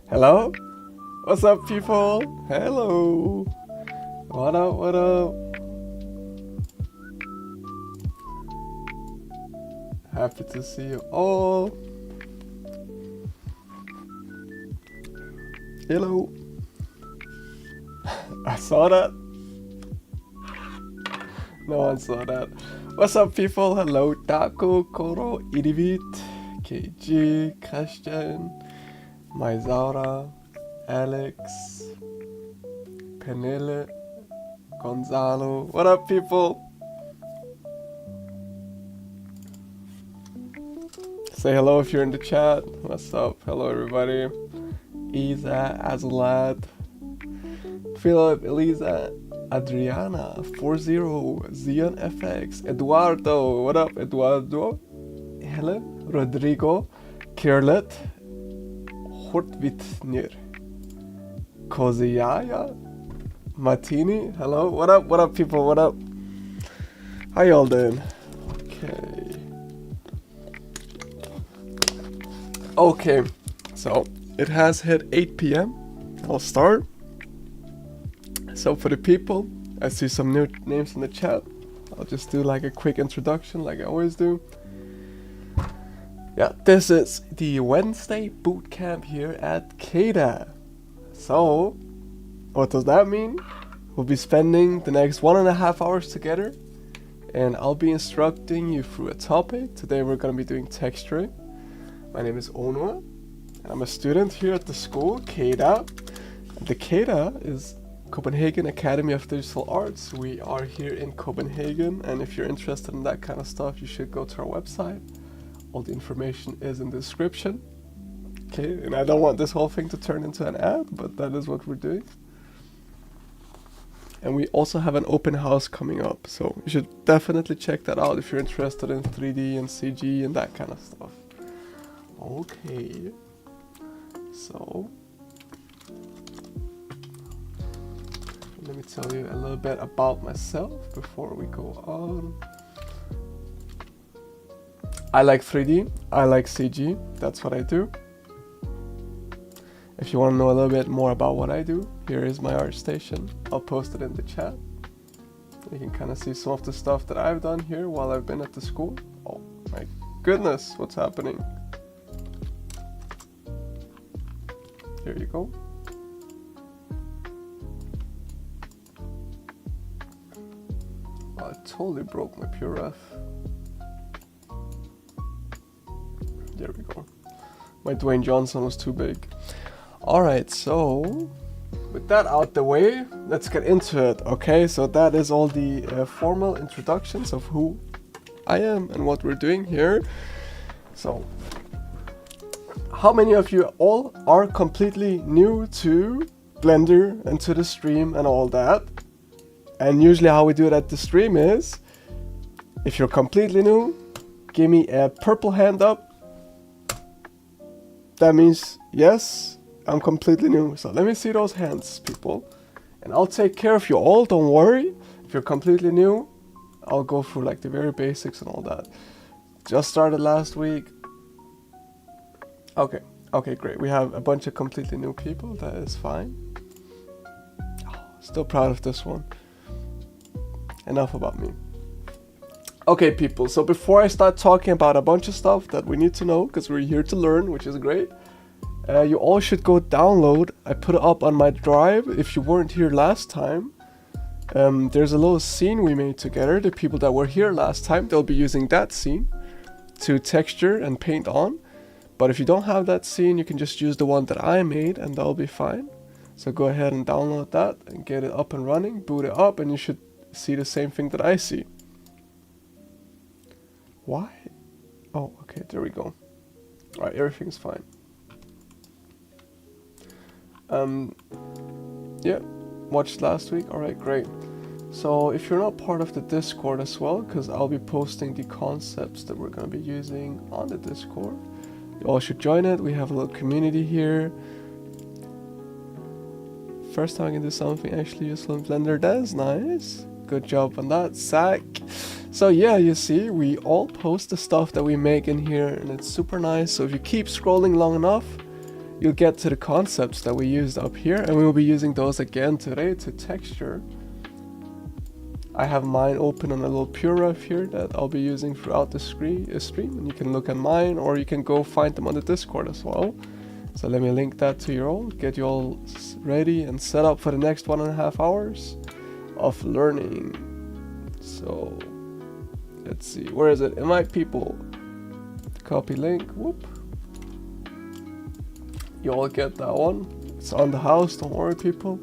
Hello? What's up, people? Hello. What up, what up? Happy to see you all. Hello. I saw that. No one saw that. What's up, people? Hello, Taco, Koro, Idivit, KG, Christian, Maizaura, Alex, Penele, Gonzalo. What up, people? Say hello if you're in the chat. What's up? Hello, everybody. Isa, Azulad, Philip, Elisa, Adriana, 40, Zion FX, Eduardo. What up, Eduardo? Helen, Rodrigo, Kirlet, Hortvitnir, Koziyaya, Martini. Hello. What up, people? What up? How y'all doing? Okay, so it has hit 8 p.m. I'll start. So for the people, I see some new names in the chat. I'll just do like a quick introduction like I always do. Yeah, this is the Wednesday bootcamp here at CADA. So, what does that mean? We'll be spending the next 1.5 hours together, and I'll be instructing you through a topic. Today we're going to be doing texturing. My name is Ono, and I'm a student here at the school, CADA. The CADA is Copenhagen Academy of Digital Arts. We are here in Copenhagen, and if you're interested in that kind of stuff, you should go to our website. All the information is in the description. Okay, and I don't want this whole thing to turn into an ad, but that is what we're doing. And we also have an open house coming up, so you should definitely check that out if you're interested in 3D and CG and that kind of stuff. Okay, so let me tell you a little bit about myself before we go on. I like 3D, I like CG, that's what I do. If you want to know a little bit more about what I do, here is my art station. I'll post it in the chat. You can kind of see some of the stuff that I've done here while I've been at the school. Oh my goodness, what's happening? Here you go. Oh, I totally broke my PureRef. There we go. My Dwayne Johnson was too big. Alright, so with that out the way, let's get into it, okay? So that is all the formal introductions of who I am and what we're doing here. So, how many of you all are completely new to Blender and to the stream and all that? And usually how we do it at the stream is, if you're completely new, give me a purple hand up. That means, yes, I'm completely new. So let me see those hands, people. And I'll take care of you all, don't worry. If you're completely new, I'll go through like the very basics and all that. Just started last week. Okay, great. We have a bunch of completely new people. That is fine. Still proud of this one. Enough about me. Okay, people. So before I start talking about a bunch of stuff that we need to know, because we're here to learn, which is great, you all should go download. I put it up on my drive. If you weren't here last time, there's a little scene we made together. The people that were here last time, they'll be using that scene to texture and paint on. But if you don't have that scene, you can just use the one that I made and that'll be fine. So go ahead and download that and get it up and running, boot it up, and you should see the same thing that I see. Why? Oh, okay, there we go. Alright, everything's fine. Yeah, watched last week. Alright, great. So if you're not part of the Discord as well, because I'll be posting the concepts that we're going to be using on the Discord, you all should join it. We have a little community here. first time I can do something actually useful in Blender. That is nice. Good job on that, Zach. So yeah, you see, we all post the stuff that we make in here, and it's super nice. So if you keep scrolling long enough, you'll get to the concepts that we used up here, and we will be using those again today to texture. I have mine open on a little PureRef here that I'll be using throughout the stream, and you can look at mine, or you can go find them on the Discord as well. So let me link that to you all, get you all ready and set up for the next 1.5 hours of learning. So let's see, where is it? Invite people. Copy link. Whoop. You all get that one. It's on the house. Don't worry, people.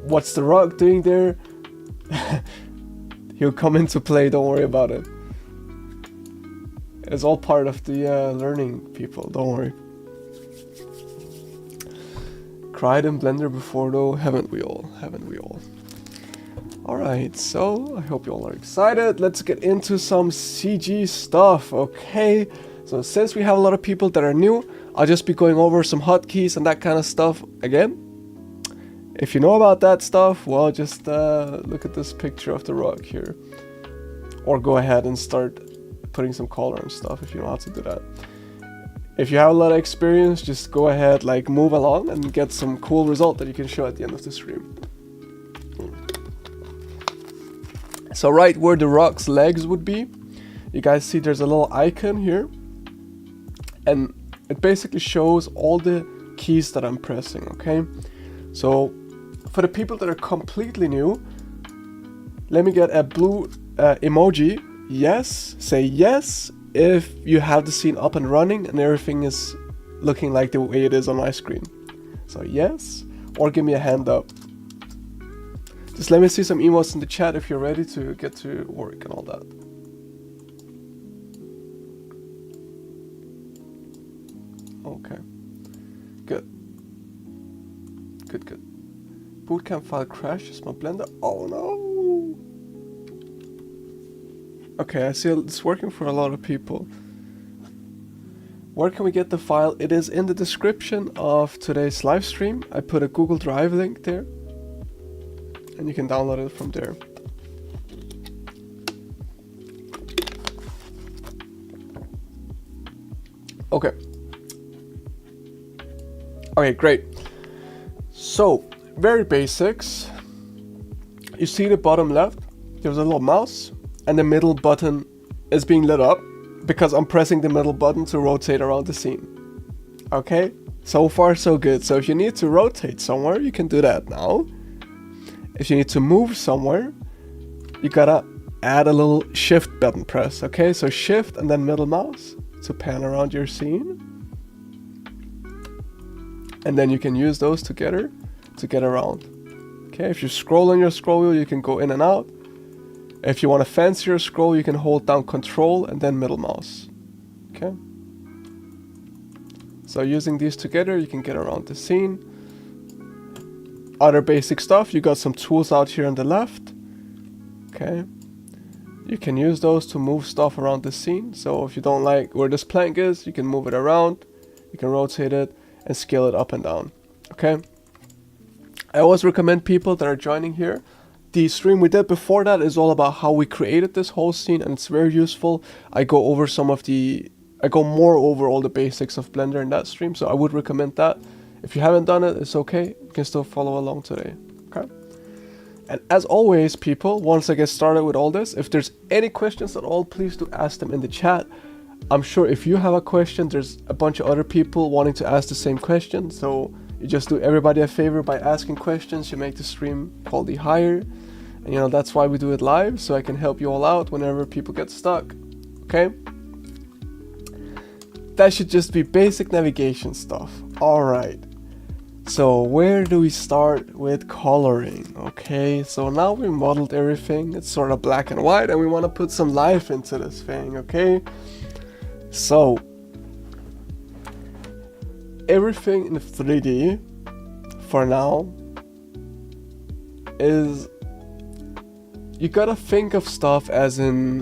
What's the rock doing there? He'll come into play. Don't worry about it. It's all part of the learning, people. Don't worry. Cried in Blender before, though, haven't we all? Haven't we all? Alright, so I hope you all are excited. Let's get into some CG stuff, okay? So since we have a lot of people that are new, I'll just be going over some hotkeys and that kind of stuff again. If you know about that stuff, well, just look at this picture of the rock here. Or go ahead and start putting some color and stuff if you know how to do that. If you have a lot of experience, just go ahead, like, move along and get some cool result that you can show at the end of the stream. So right where the rock's legs would be, you guys see there's a little icon here, and it basically shows all the keys that I'm pressing, okay? So for the people that are completely new, let me get a blue emoji. Yes, say yes if you have the scene up and running and everything is looking like the way it is on my screen. So yes, or give me a hand up. Just let me see some emotes in the chat if you're ready to get to work and all that. Okay. Good. Good, good. Bootcamp file crashes my Blender. Oh no! Okay, I see it's working for a lot of people. Where can we get the file? It is in the description of today's live stream. I put a Google Drive link there, and you can download it from there. Okay. Okay, great. So, very basics. You see the bottom left, there's a little mouse, and the middle button is being lit up because I'm pressing the middle button to rotate around the scene. Okay, so far so good. So if you need to rotate somewhere, you can do that now. If you need to move somewhere, you gotta add a little shift button press. Okay, so shift and then middle mouse to pan around your scene. And then you can use those together to get around. Okay, if you scroll on your scroll wheel, you can go in and out. If you want to fancy your scroll, you can hold down Control and then middle mouse. Okay. So using these together, you can get around the scene. Other basic stuff, you got some tools out here on the left. Okay. You can use those to move stuff around the scene. So if you don't like where this plank is, you can move it around. You can rotate it and scale it up and down. Okay. I always recommend people that are joining here. The stream we did before that is all about how we created this whole scene, and it's very useful. I go more over all the basics of Blender in that stream, so I would recommend that. If you haven't done it, it's okay. You can still follow along today. Okay. And as always, people, once I get started with all this, if there's any questions at all, please do ask them in the chat. I'm sure if you have a question, there's a bunch of other people wanting to ask the same question, so you just do everybody a favor by asking questions. You make the stream quality higher. And you know, that's why we do it live, so I can help you all out whenever people get stuck. Okay? That should just be basic navigation stuff. Alright. So where do we start with coloring? Okay, so now we modeled everything. It's sort of black and white, and we want to put some life into this thing, okay? So everything in 3D for now is, you gotta think of stuff as in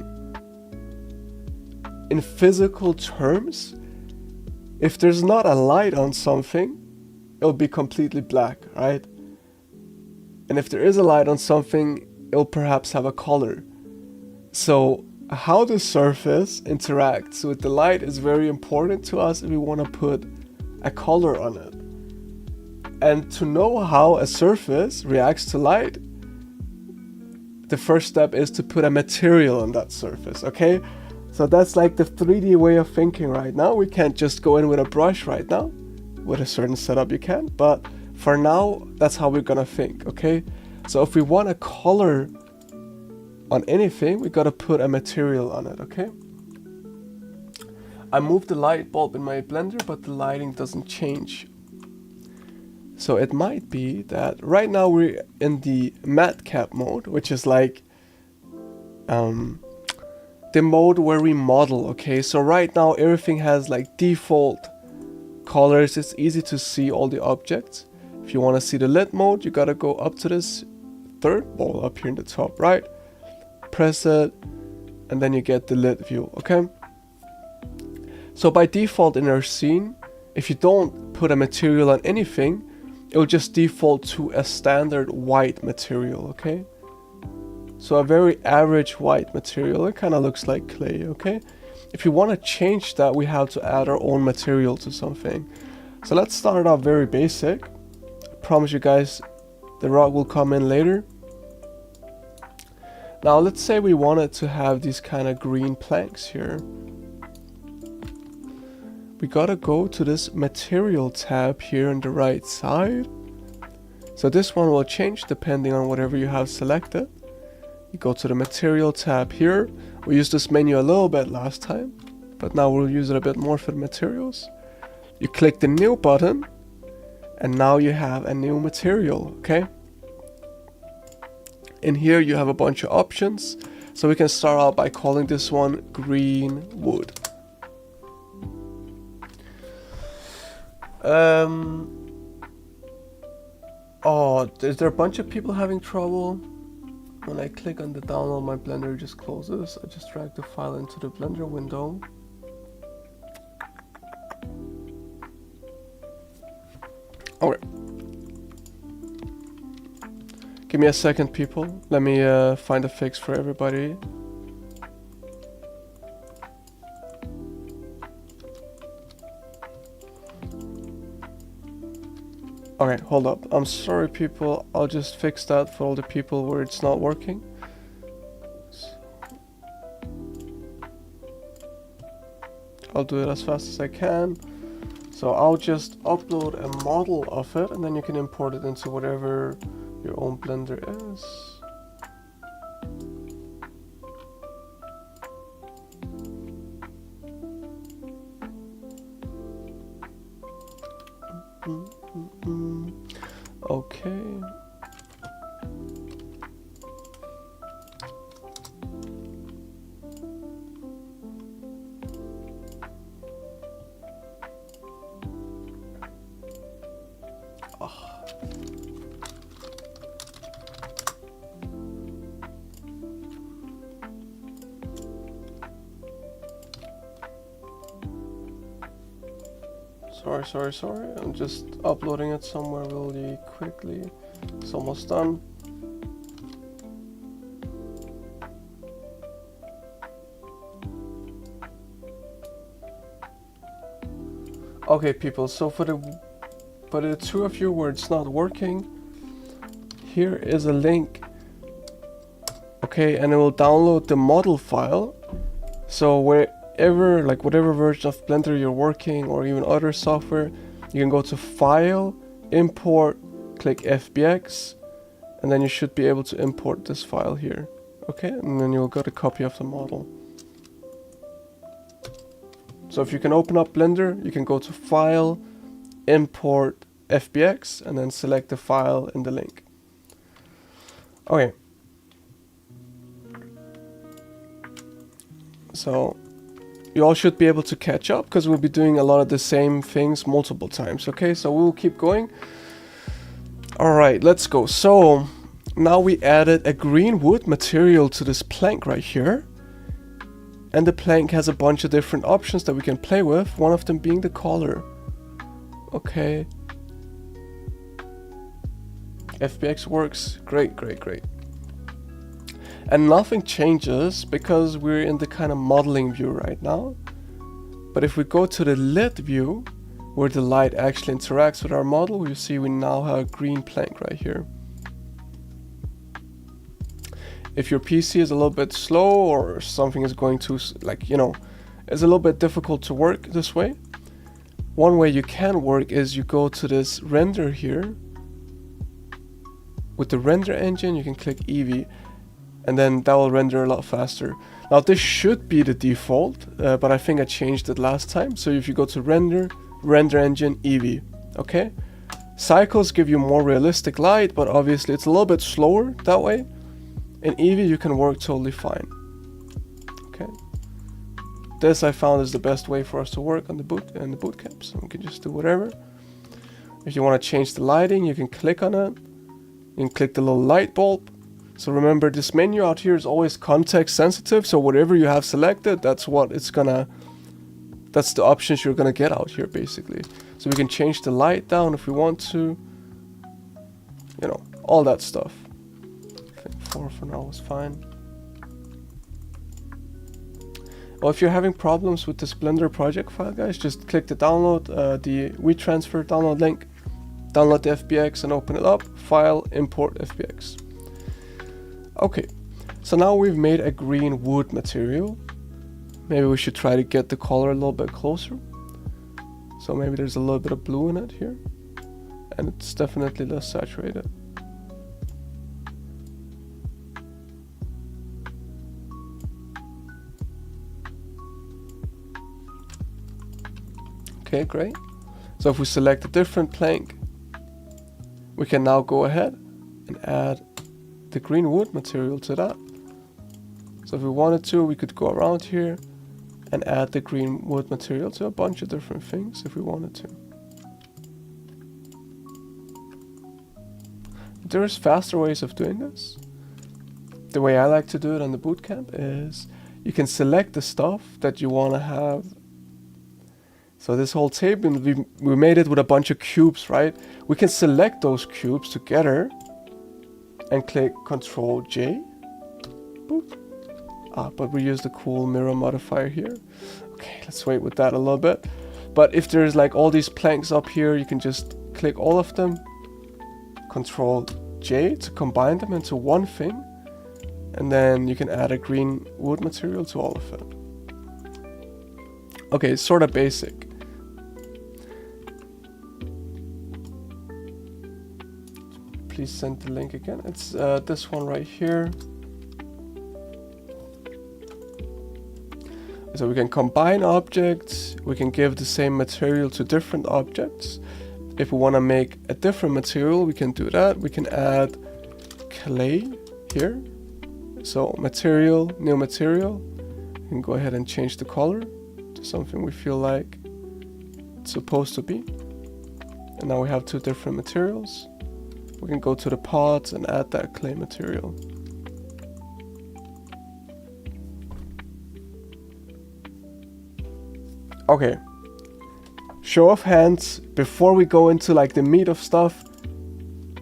physical terms. If there's not a light on something, it'll be completely black, right? And if there is a light on something, it'll perhaps have a color. So how the surface interacts with the light is very important to us if we want to put a color on it. And to know how a surface reacts to light, the first step is to put a material on that surface, okay? So that's like the 3D way of thinking right now. We can't just go in with a brush right now. With a certain setup you can, but for now, that's how we're gonna think, okay? So if we want a color on anything, we gotta put a material on it, okay? I moved the light bulb in my blender, but the lighting doesn't change. So it might be that right now we're in the matcap mode, which is like the mode where we model, okay? So right now everything has like default colors. It's easy to see all the objects. If you want to see the lit mode, you gotta go up to this third ball up here in the top right, press it, and then you get the lit view, okay? So by default in our scene, if you don't put a material on anything, it will just default to a standard white material, okay? So a very average white material. It kind of looks like clay, okay? If you want to change that, we have to add our own material to something. So let's start off very basic. I promise you guys the rock will come in later. Now let's say we wanted to have these kind of green planks here. We gotta go to this material tab here on the right side. So this one will change depending on whatever you have selected. You go to the material tab here. We used this menu a little bit last time, but now we'll use it a bit more for the materials. You click the new button, and now you have a new material, okay? In here you have a bunch of options. So we can start out by calling this one green wood. Oh, is there a bunch of people having trouble? When I click on the download, my Blender just closes. I just drag the file into the Blender window. Okay. Give me a second, people. Let me find a fix for everybody. Okay, hold up. I'm sorry, people. I'll just fix that for all the people where it's not working. I'll do it as fast as I can. So I'll just upload a model of it, and then you can import it into whatever your own Blender is. Okay. Sorry. I'm just uploading it somewhere really quickly. It's almost done. Okay, people, so for the two of you where it's not working, here is a link. Okay, and it will download the model file. So wherever, like whatever version of Blender you're working, or even other software, you can go to File, Import, click FBX, and then you should be able to import this file here. Okay, and then you'll get a copy of the model. So if you can open up Blender, you can go to File, Import, FBX, and then select the file in the link. Okay. So you all should be able to catch up, because we'll be doing a lot of the same things multiple times. Okay, so we'll keep going. Alright, let's go. So now we added a green wood material to this plank right here. And the plank has a bunch of different options that we can play with, one of them being the color. Okay. FBX works. Great, great, great. And nothing changes because we're in the kind of modeling view right now. But if we go to the lit view, where the light actually interacts with our model, you see we now have a green plank right here. If your PC is a little bit slow or something is going to, like, you know, it's a little bit difficult to work this way, one way you can work is you go to this render here. With the render engine, you can click Eevee, and then that will render a lot faster. Now this should be the default, but I think I changed it last time. So if you go to render, render engine, Eevee, okay? Cycles give you more realistic light, but obviously it's a little bit slower that way. In Eevee you can work totally fine. Okay. This I found is the best way for us to work on the bootcamp, so we can just do whatever. If you want to change the lighting, you can click on it. You can click the little light bulb. So remember, this menu out here is always context sensitive, so whatever you have selected, that's what it's gonna, that's the options you're gonna get out here basically. So we can change the light down if we want to, you know, all that stuff. I think 4 for now is fine. Well, if you're having problems with this Blender project file, guys, just click the download, the WeTransfer download link, download the FBX and open it up, file, import FBX. Okay, so now we've made a green wood material. Maybe we should try to get the color a little bit closer. So maybe there's a little bit of blue in it here, and it's definitely less saturated. Okay, great. So if we select a different plank, we can now go ahead and add the green wood material to that. So if we wanted to, we could go around here and add the green wood material to a bunch of different things if we wanted to. There's faster ways of doing this. The way I like to do it on the bootcamp is you can select the stuff that you want to have. So this whole table, we made it with a bunch of cubes, right? We can select those cubes together and click Ctrl J. Boop. But we use the cool mirror modifier here. Okay, let's wait with that a little bit. But if there's like all these planks up here, you can just click all of them, Ctrl J to combine them into one thing, and then you can add a green wood material to all of it. Okay, it's sort of basic. Please send the link again. It's this one right here. So we can combine objects, we can give the same material to different objects. If we want to make a different material, we can do that. We can add clay here. So material, new material. We can go ahead and change the color to something we feel like it's supposed to be. And now we have two different materials. We can go to the pots and add that clay material. Okay, show of hands, before we go into like the meat of stuff,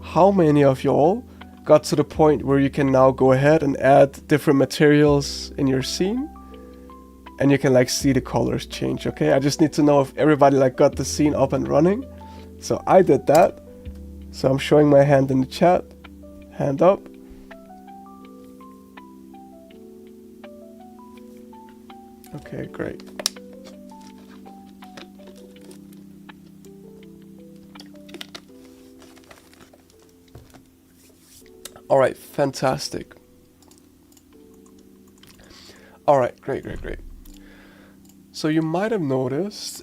how many of y'all got to the point where you can now go ahead and add different materials in your scene and you can like see the colors change? Okay, I just need to know if everybody like got the scene up and running. So I did that. So I'm showing my hand in the chat, hand up. Okay, great. All right, fantastic. All right, great, great, great. So you might have noticed,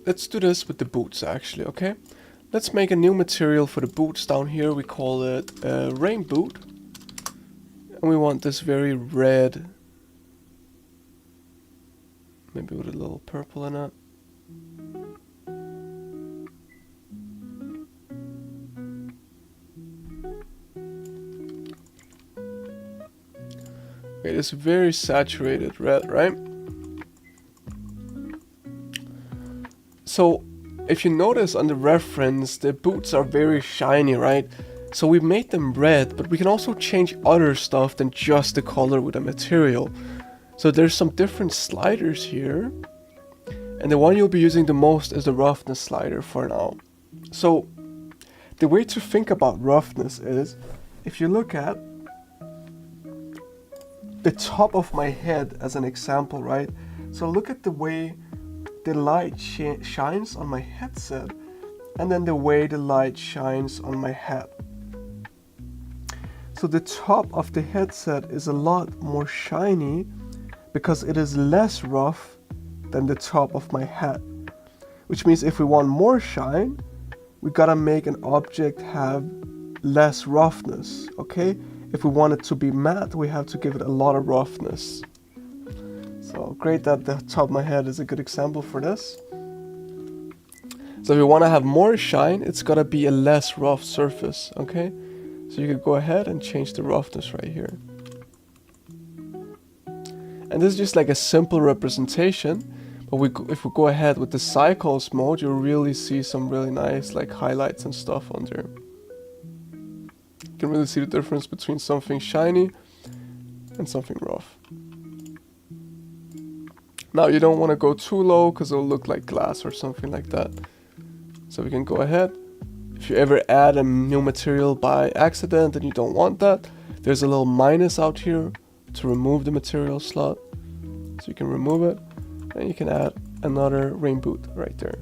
let's do this with the boots actually, okay? Let's make a new material for the boots down here. We call it rain boot. And we want this very red, maybe with a little purple in it. It is very saturated red, right? So if you notice on the reference, the boots are very shiny, right? So we made them red, but we can also change other stuff than just the color with the material. So there's some different sliders here. And the one you'll be using the most is the roughness slider for now. So the way to think about roughness is, if you look at the top of my head as an example, right? So look at the way the light shines on my headset, and then the way the light shines on my head. So the top of the headset is a lot more shiny because it is less rough than the top of my head. Which means if we want more shine, we gotta make an object have less roughness, okay? If we want it to be matte, we have to give it a lot of roughness. So great that the top of my head is a good example for this. So if we want to have more shine, it's gotta be a less rough surface, okay? So you could go ahead and change the roughness right here. And this is just like a simple representation, but if we go ahead with the cycles mode, you'll really see some really nice like highlights and stuff on there. You can really see the difference between something shiny and something rough. Now you don't want to go too low because it'll look like glass or something like that. So we can go ahead. If you ever add a new material by accident and you don't want that, there's a little minus out here to remove the material slot. So you can remove it and you can add another rain boot right there.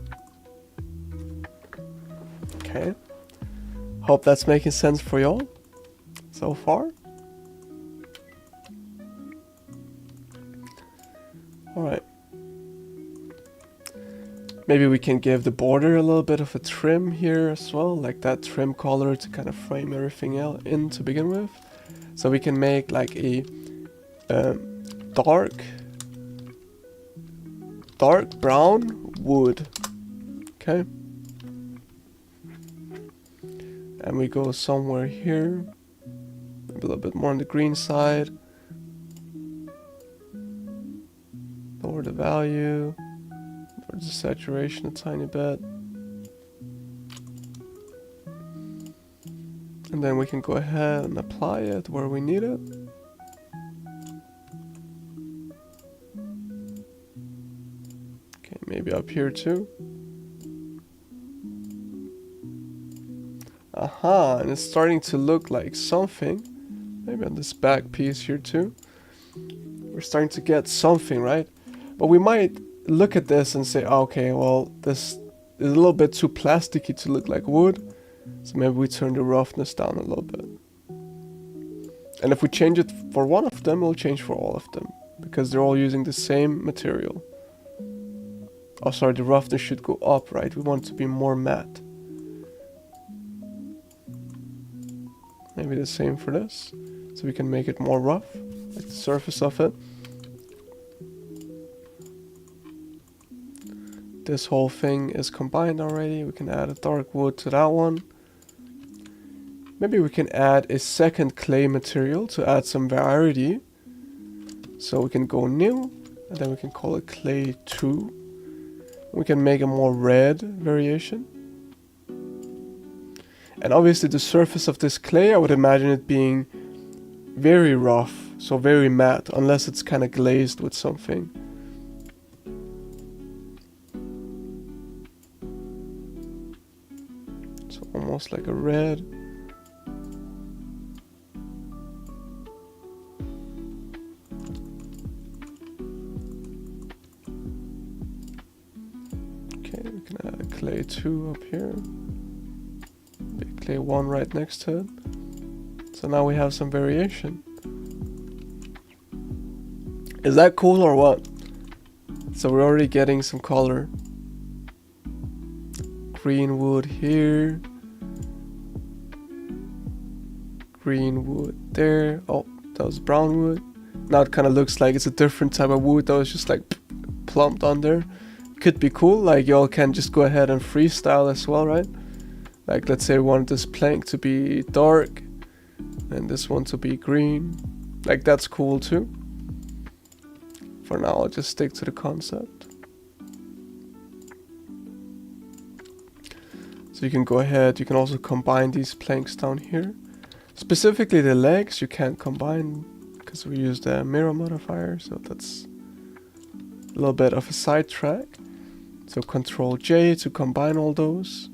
Okay. Hope that's making sense for y'all so far. Alright. Maybe we can give the border a little bit of a trim here as well, like that trim color to kind of frame everything in to begin with. So we can make like a dark brown wood. Okay. And we go somewhere here, maybe a little bit more on the green side. Lower the value, lower the saturation a tiny bit. And then we can go ahead and apply it where we need it. Okay, maybe up here too. Aha, and it's starting to look like something. Maybe on this back piece here too. We're starting to get something, right? But we might look at this and say, oh, okay, well, this is a little bit too plasticky to look like wood. So maybe we turn the roughness down a little bit. And if we change it for one of them, we'll change for all of them. Because they're all using the same material. Oh, sorry, the roughness should go up, right? We want it to be more matte. Maybe the same for this. So we can make it more rough, like the surface of it. This whole thing is combined already. We can add a dark wood to that one. Maybe we can add a second clay material to add some variety. So we can go new, and then we can call it clay 2. We can make a more red variation. And obviously the surface of this clay, I would imagine it being very rough, so very matte, unless it's kind of glazed with something. So almost like a red. Okay, we can add a clay 2 up here. Clay 1 right next to it. So now we have some variation. Is that cool or what? So we're already getting some color. Green wood here. Green wood there. Oh, that was brown wood. Now it kind of looks like it's a different type of wood that was just like plumped on there. Could be cool, like y'all can just go ahead and freestyle as well, right? Like let's say we want this plank to be dark and this one to be green. Like that's cool too. For now I'll just stick to the concept. So you can go ahead, you can also combine these planks down here. Specifically the legs you can't combine because we use the mirror modifier, so that's a little bit of a sidetrack. So Control J to combine all those.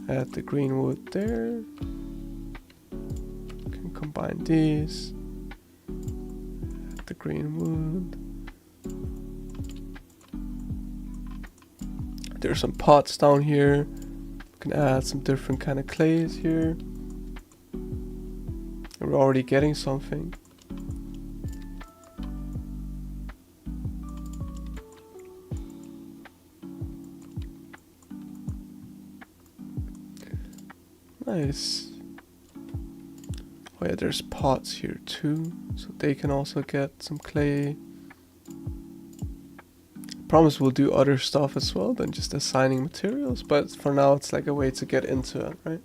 Add the green wood there. You can combine these. Add the green wood. There's some pots down here. You can add some different kind of clays here. We're already getting something. Nice. Oh yeah, there's pots here too, so they can also get some clay. Promise we'll do other stuff as well than just assigning materials, but for now it's like a way to get into it, right?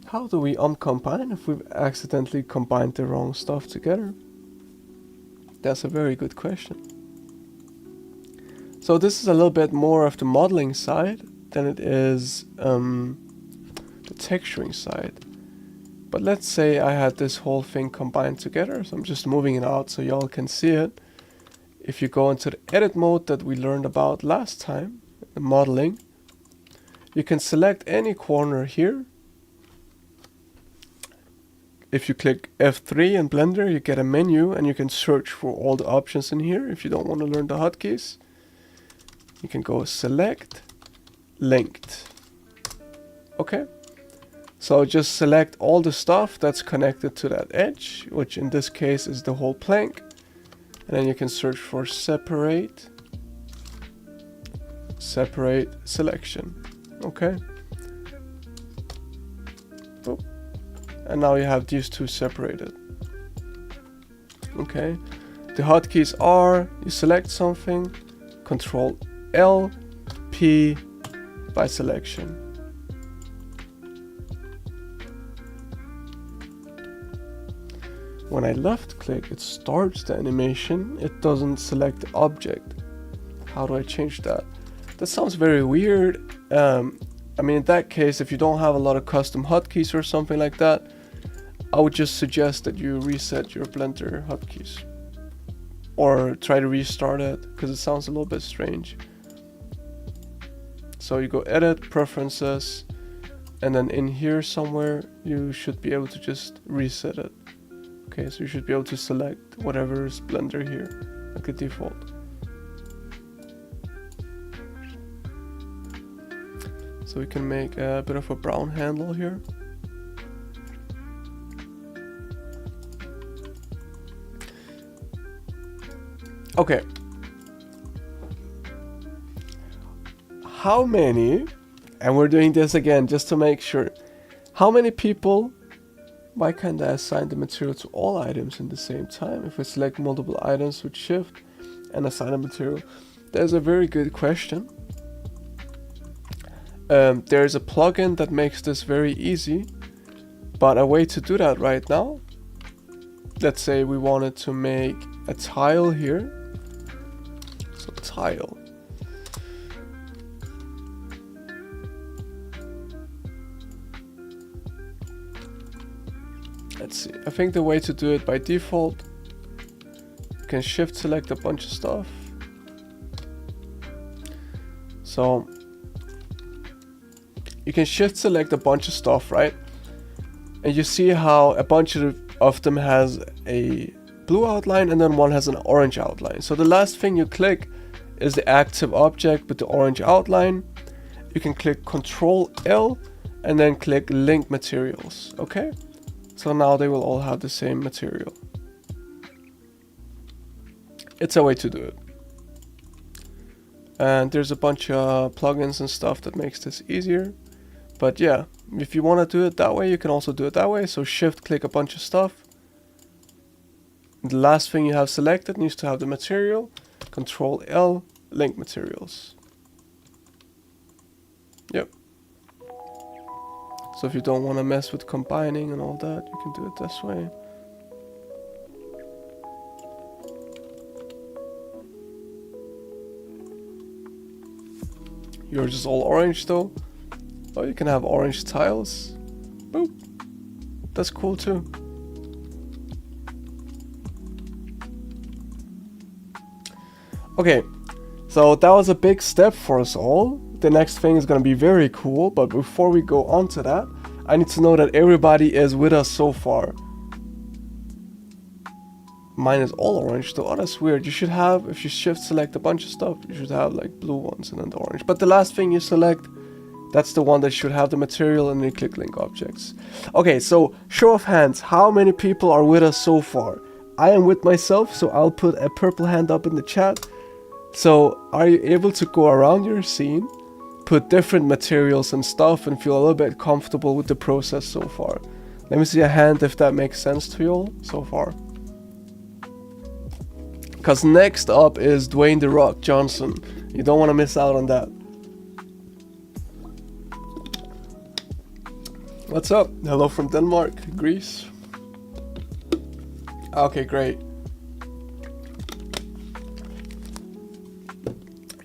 How do we uncombine if we've accidentally combined the wrong stuff together? That's a very good question. So this is a little bit more of the modeling side than it is the texturing side. But let's say I had this whole thing combined together, so I'm just moving it out so y'all can see it. If you go into the edit mode that we learned about last time, the modeling, you can select any corner here. If you click F3 in Blender, you get a menu and you can search for all the options in here. If you don't want to learn the hotkeys, you can go select, linked. Okay, so just select all the stuff that's connected to that edge, which in this case is the whole plank. And then you can search for separate selection. Okay. Oh. And now you have these two separated. Okay. The hotkeys are, you select something, Control L, P by selection. When I left click, it starts the animation. It doesn't select the object. How do I change that? That sounds very weird. I mean, in that case, if you don't have a lot of custom hotkeys or something like that, I would just suggest that you reset your Blender hotkeys. Or try to restart it, because it sounds a little bit strange. So you go Edit, Preferences, and then in here somewhere, you should be able to just reset it. Okay, so you should be able to select whatever is Blender here, like the default. So we can make a bit of a brown handle here. Okay. How many, and we're doing this again just to make sure, how many people, why can't I assign the material to all items in the same time if we select multiple items with Shift and assign a material? That's a very good question. There's a plugin that makes this very easy, but a way to do that right now, let's say we wanted to make a tile here. So tile. Let's see, I think the way to do it by default, you can shift select a bunch of stuff. So you can shift select a bunch of stuff, right? And you see how a bunch of them has a blue outline and then one has an orange outline. So the last thing you click is the active object with the orange outline. You can click Control L and then click Link Materials, okay? So now they will all have the same material. It's a way to do it. And there's a bunch of plugins and stuff that makes this easier. But yeah, if you want to do it that way, you can also do it that way. So shift click a bunch of stuff. The last thing you have selected needs to have the material. Control L, link materials. Yep. So if you don't want to mess with combining and all that, you can do it this way. Yours is all orange though. Oh, you can have orange tiles. Boop. That's cool too. Okay, so that was a big step for us all. The next thing is gonna be very cool, but before we go on to that, I need to know that everybody is with us so far. Mine is all orange though. Oh, that's weird. You should have, if you shift select a bunch of stuff, you should have like blue ones and then the orange. But the last thing you select, that's the one that should have the material, and then you click link objects. Okay, so show of hands, how many people are with us so far? I am with myself, so I'll put a purple hand up in the chat. So are you able to go around your scene, put different materials and stuff, and feel a little bit comfortable with the process so far? Let me see a hand if that makes sense to you all so far. Because next up is Dwayne "The Rock" Johnson. You don't want to miss out on that. What's up? Hello from Denmark, Greece. Okay, great.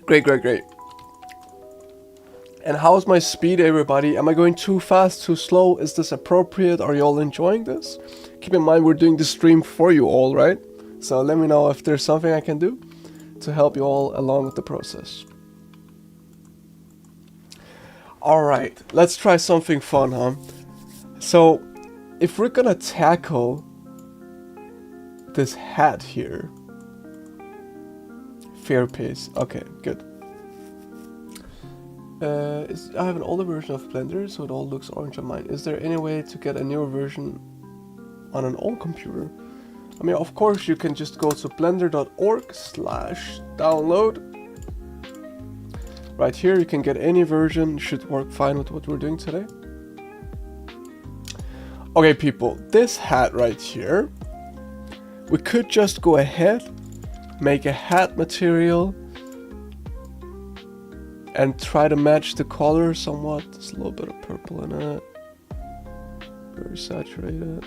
Great. And how's my speed, everybody? Am I going too fast, too slow? Is this appropriate? Are you all enjoying this? Keep in mind we're doing the stream for you all, right? So let me know if there's something I can do to help you all along with the process. Alright, let's try something fun, huh? So, if we're gonna tackle this hat here. Fair pace. Okay, good. I have an older version of Blender, so it all looks orange on mine. Is there any way to get a newer version on an old computer? I mean, of course, you can just go to blender.org/download. Right here, you can get any version. Should work fine with what we're doing today. Okay, people, this hat right here, we could just go ahead, make a hat material, and try to match the color somewhat. There's a little bit of purple in it. Very saturated.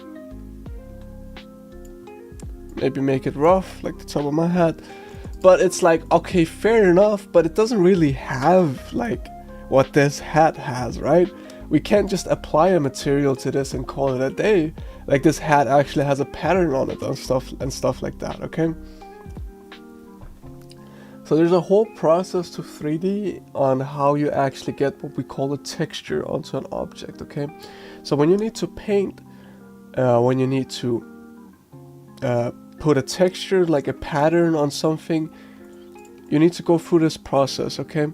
Maybe make it rough, like the top of my hat. But it's like, okay, fair enough, but it doesn't really have like what this hat has, right? We can't just apply a material to this and call it a day. Like this hat actually has a pattern on it and stuff like that, okay? So there's a whole process to 3D on how you actually get what we call a texture onto an object, okay? So when you need to paint, when you need to put a texture, like a pattern on something, you need to go through this process, okay?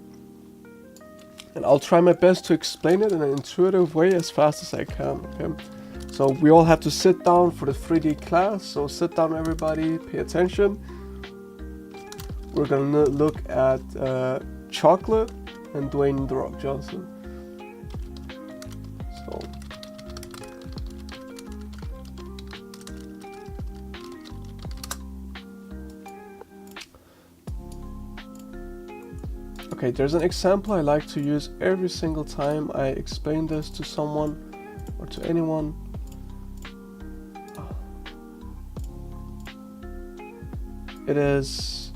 And I'll try my best to explain it in an intuitive way as fast as I can, okay? So we all have to sit down for the 3D class, so sit down everybody, pay attention. We're gonna look at chocolate and Dwayne "The Rock" Johnson. So okay, there's an example I like to use every single time I explain this to someone or to anyone. It is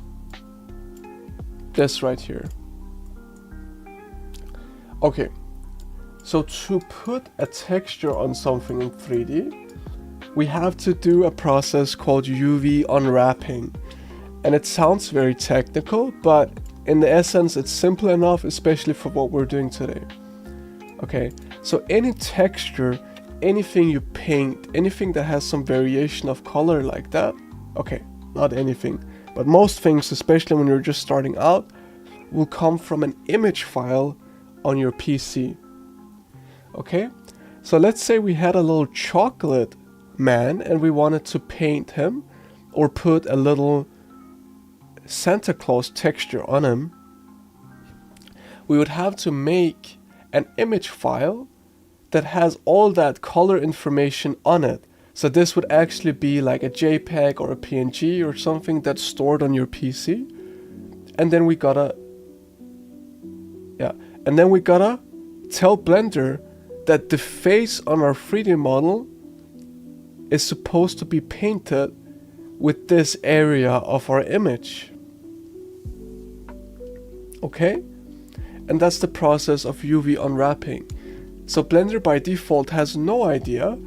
this right here. Okay, so to put a texture on something in 3D, we have to do a process called UV unwrapping. And it sounds very technical, but in the essence it's simple enough, especially for what we're doing today. Okay, so any texture, anything you paint, anything that has some variation of color like that, okay, not anything, but most things, especially when you're just starting out, will come from an image file on your PC. Okay, so let's say we had a little chocolate man and we wanted to paint him or put a little Santa Claus texture on him. We would have to make an image file that has all that color information on it. So this would actually be like a JPEG or a PNG or something that's stored on your PC. And then we gotta tell Blender that the face on our 3D model is supposed to be painted with this area of our image. Okay? and that's the process of UV unwrapping. So Blender by default has no idea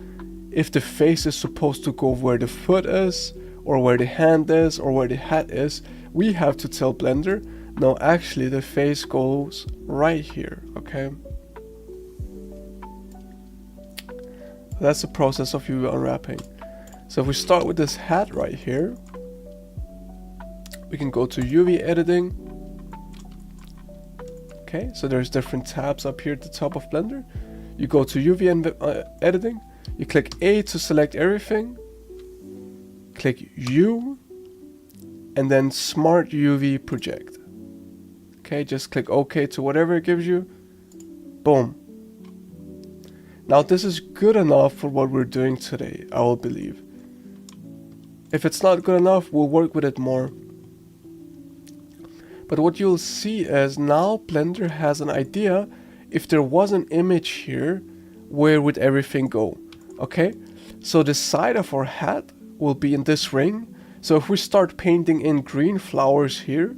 if the face is supposed to go where the foot is, or where the hand is, or where the hat is. We have to tell Blender, no, actually the face goes right here, okay? That's the process of UV unwrapping. So if we start with this hat right here, we can go to UV editing. Okay, so there's different tabs up here at the top of Blender. You go to UV editing, you click A to select everything, click U, and then Smart UV Project. Okay, just click OK to whatever it gives you. Boom. Now this is good enough for what we're doing today, I will believe. If it's not good enough, we'll work with it more. But what you'll see is now Blender has an idea. If there was an image here, where would everything go? Okay, so the side of our hat will be in this ring. So if we start painting in green flowers here,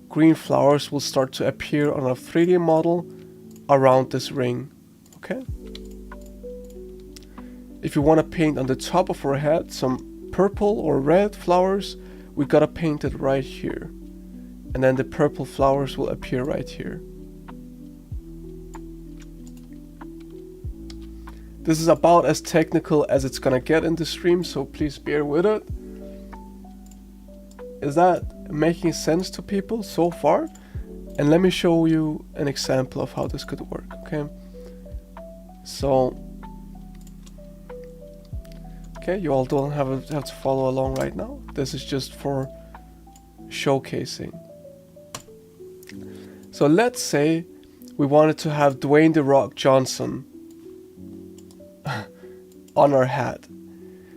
green flowers will start to appear on a 3D model around this ring. Okay. If you want to paint on the top of our head some purple or red flowers, we gotta paint it right here. And then the purple flowers will appear right here. This is about as technical as it's gonna get in the stream, so please bear with it. Is that making sense to people so far? And let me show you an example of how this could work, okay? So, okay, you all don't have to follow along right now. This is just for showcasing. So let's say we wanted to have Dwayne "The Rock" Johnson on our hat.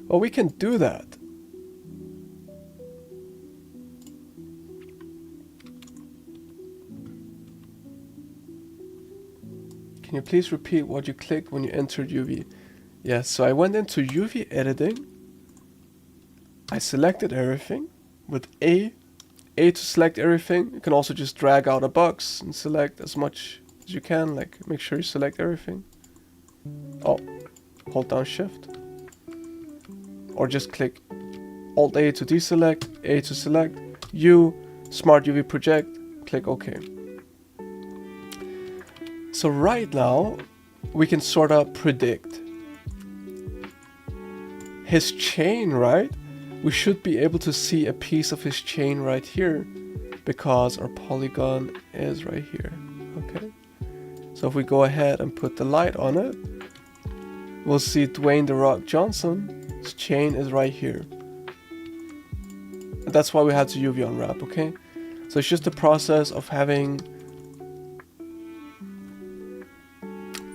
Well, we can do that. Can you please repeat what you clicked when you entered UV? Yes, so I went into UV editing. I selected everything with A to select everything. You can also just drag out a box and select as much as you can, like make sure you select everything. Oh, hold down Shift. Or just click Alt A to deselect, A to select, U, Smart UV Project, click OK. So right now, we can sort of predict his chain, right? We should be able to see a piece of his chain right here because our polygon is right here, okay? So if we go ahead and put the light on it, we'll see Dwayne "The Rock" Johnson's chain is right here. And that's why we had to UV unwrap, okay? So it's just the process of having,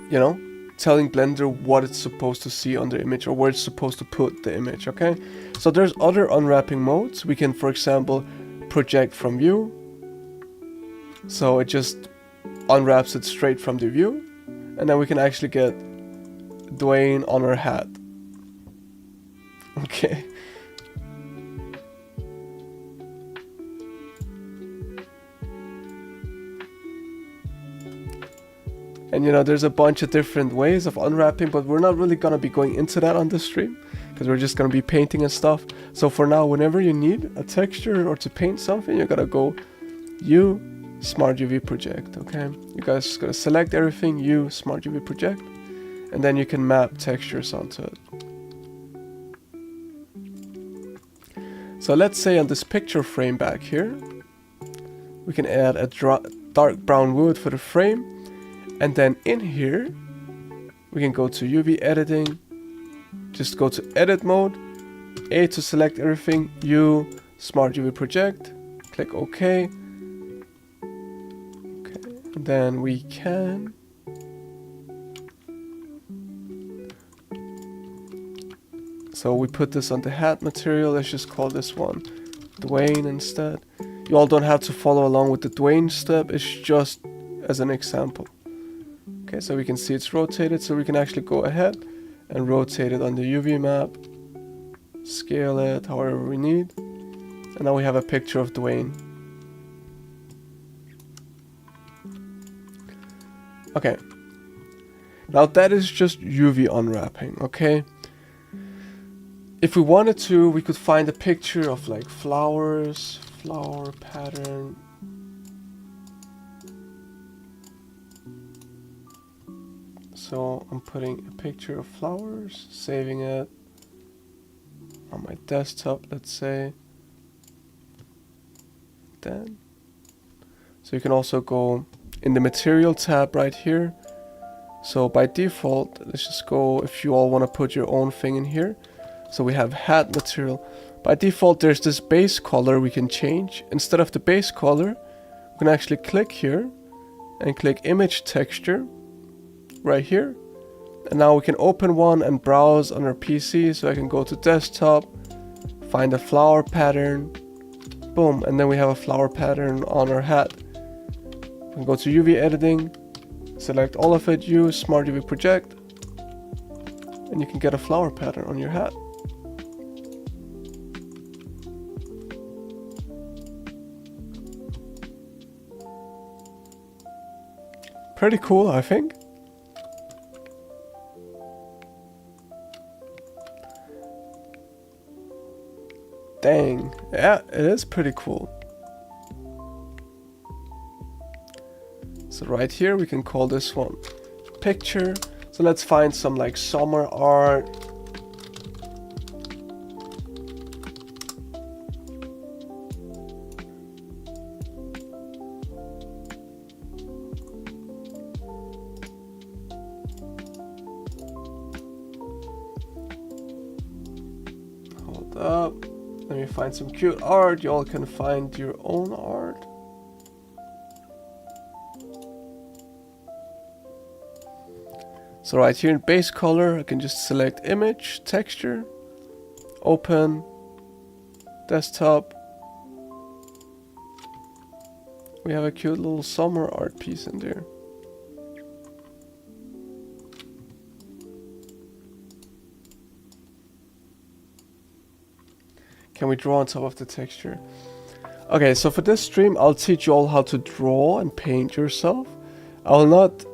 you know, telling Blender what it's supposed to see on the image or where it's supposed to put the image, okay? So there's other unwrapping modes. We can, for example, project from view. So it just unwraps it straight from the view. And then we can actually get Dwayne on our hat. Okay. And you know, there's a bunch of different ways of unwrapping, but we're not really gonna be going into that on this stream because we're just gonna be painting and stuff. So for now, whenever you need a texture or to paint something, you're gonna go U, Smart UV Project, okay? You guys just gotta select everything, U, Smart UV Project, and then you can map textures onto it. So let's say on this picture frame back here, we can add a dark brown wood for the frame. And then in here, we can go to UV editing, just go to edit mode, A to select everything, U, Smart UV Project, click OK. Okay, and then we can so we put this on the hat material. Let's just call this one Dwayne instead. You all don't have to follow along with the Dwayne step, it's just as an example. Okay, so we can see it's rotated, so we can actually go ahead and rotate it on the UV map, scale it however we need, and now we have a picture of Dwayne. Okay. Now that is just UV unwrapping, okay? If we wanted to, we could find a picture of like flowers, flower pattern. So I'm putting a picture of flowers, saving it on my desktop, let's say. Then. So you can also go in the material tab right here. So by default, let's just go, if you all want to put your own thing in here. So we have hat material. By default, there's this base color we can change. Instead of the base color, we can actually click here and click image texture right here. And now we can open one and browse on our PC. So I can go to desktop, find a flower pattern, boom, and then we have a flower pattern on our hat. We can go to UV editing, select all of it, use Smart UV Project, and you can get a flower pattern on your hat. Pretty cool, I think. Dang, yeah, it is pretty cool. So right here we can call this one picture. So let's find some like summer art. Hold up. Let me find some cute art. You all can find your own art. So right here in base color, I can just select image, texture, open, desktop. We have a cute little summer art piece in there. Can we draw on top of the texture? Okay, so for this stream, I'll teach you all how to draw and paint yourself. I'll not...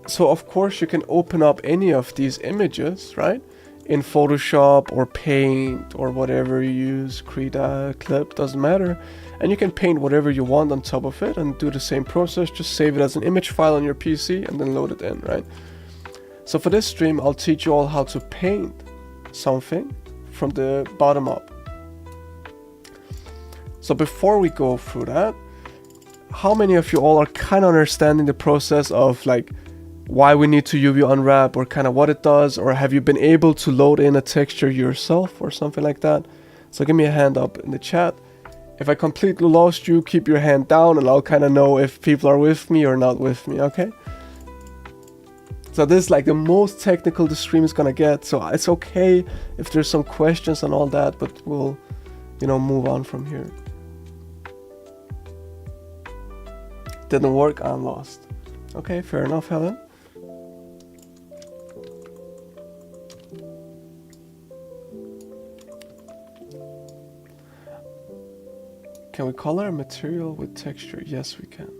So of course you can open up any of these images, right? In Photoshop or Paint or whatever you use, CADA, Clip, doesn't matter. And you can paint whatever you want on top of it and do the same process. Just save it as an image file on your PC and then load it in, right? So for this stream, I'll teach you all how to paint something from the bottom up. So before we go through that, how many of you all are kind of understanding the process of like why we need to UV unwrap or kind of what it does, or have you been able to load in a texture yourself or something like that? So give me a hand up in the chat. If I completely lost you, keep your hand down and I'll kind of know if people are with me or not with me, okay? So this is like the most technical the stream is gonna get, so it's okay if there's some questions and all that, but we'll, you know, move on from here. Didn't work, I'm lost. Okay, fair enough, Helen. Can we color a material with texture? Yes, we can.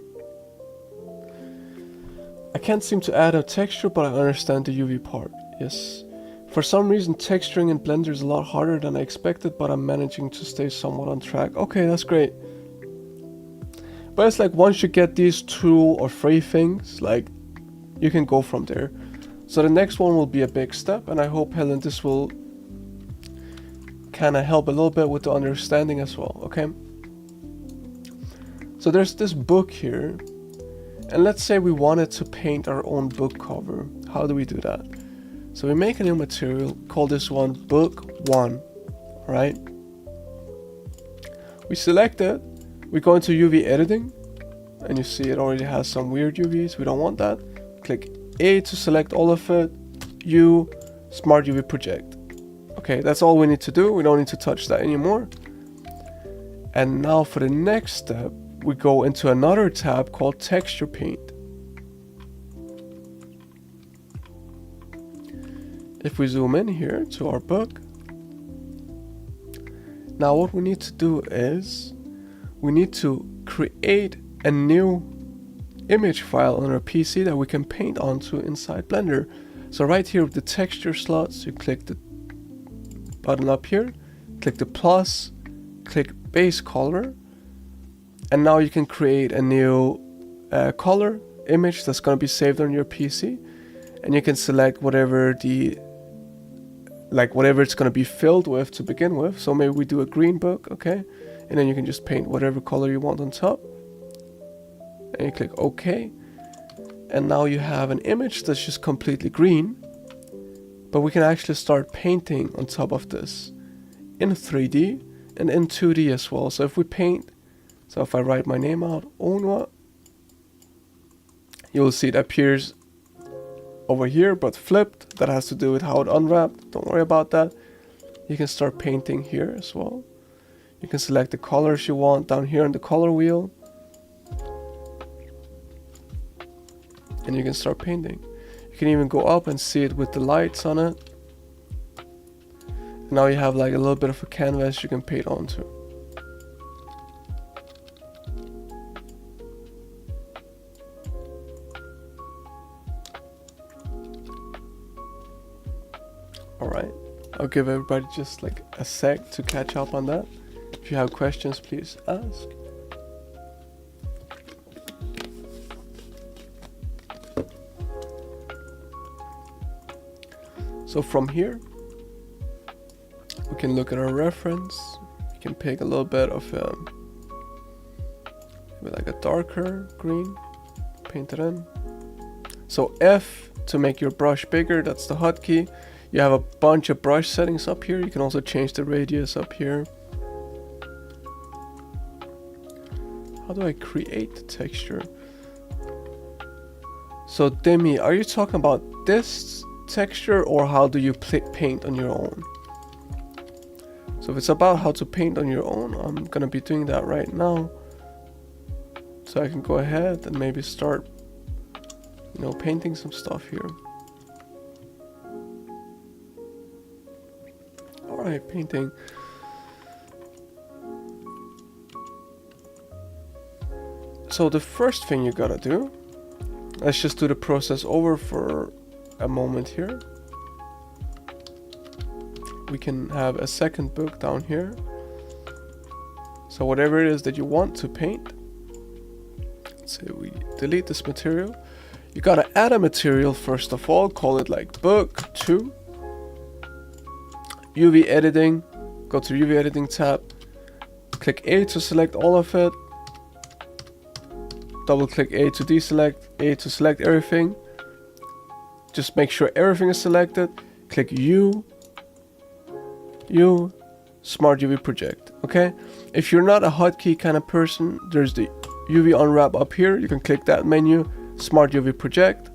I can't seem to add a texture, but I understand the UV part. Yes. For some reason, texturing in Blender is a lot harder than I expected, but I'm managing to stay somewhat on track. Okay, that's great. But it's like once you get these 2 or 3 things, like you can go from there. So the next one will be a big step, and I hope, Helen, this will kind of help a little bit with the understanding as well, okay? So there's this book here, and let's say we wanted to paint our own book cover. How do we do that? So we make a new material, call this one Book 1, right? We select it, we go into UV editing, and you see it already has some weird UVs, we don't want that. Click A to select all of it, U, Smart UV Project. Okay, that's all we need to do, we don't need to touch that anymore. And now for the next step, we go into another tab called Texture Paint. If we zoom in here to our book, now what we need to do is we need to create a new image file on our PC that we can paint onto inside Blender. So right here with the texture slots, you click the button up here, click the plus, click base color, and now you can create a new color image that's going to be saved on your PC, and you can select whatever whatever it's going to be filled with to begin with. So maybe we do a green book, okay, and then you can just paint whatever color you want on top, and you click OK, and now you have an image that's just completely green, but we can actually start painting on top of this in 3D and in 2D as well. So if we paint, so if I write my name out, Onwa, you'll see it appears over here but flipped. That has to do with how it unwrapped. Don't worry about that. You can start painting here as well. You can select the colors you want down here on the color wheel, and you can start painting. You can even go up and see it with the lights on it. And now you have like a little bit of a canvas you can paint onto. Alright, I'll give everybody just like a sec to catch up on that. If you have questions, please ask. So from here, we can look at our reference. You can pick a little bit of maybe like a darker green, paint it in. So F to make your brush bigger, that's the hotkey. You have a bunch of brush settings up here. You can also change the radius up here. How do I create the texture? So Demi, are you talking about this texture, or how do you paint on your own? So if it's about how to paint on your own, I'm gonna be doing that right now. So I can go ahead and maybe start, painting some stuff here. Alright, painting. So the first thing you gotta do, let's just do the process over for a moment here. We can have a second book down here. So whatever it is that you want to paint, let's say we delete this material. You gotta add a material first of all, call it like book 2. UV editing, go to UV editing tab, click A to select all of it, double click A to deselect, A to select everything. Just make sure everything is selected, click U, Smart UV Project, okay? If you're not a hotkey kind of person, there's the UV Unwrap up here, you can click that menu, Smart UV Project,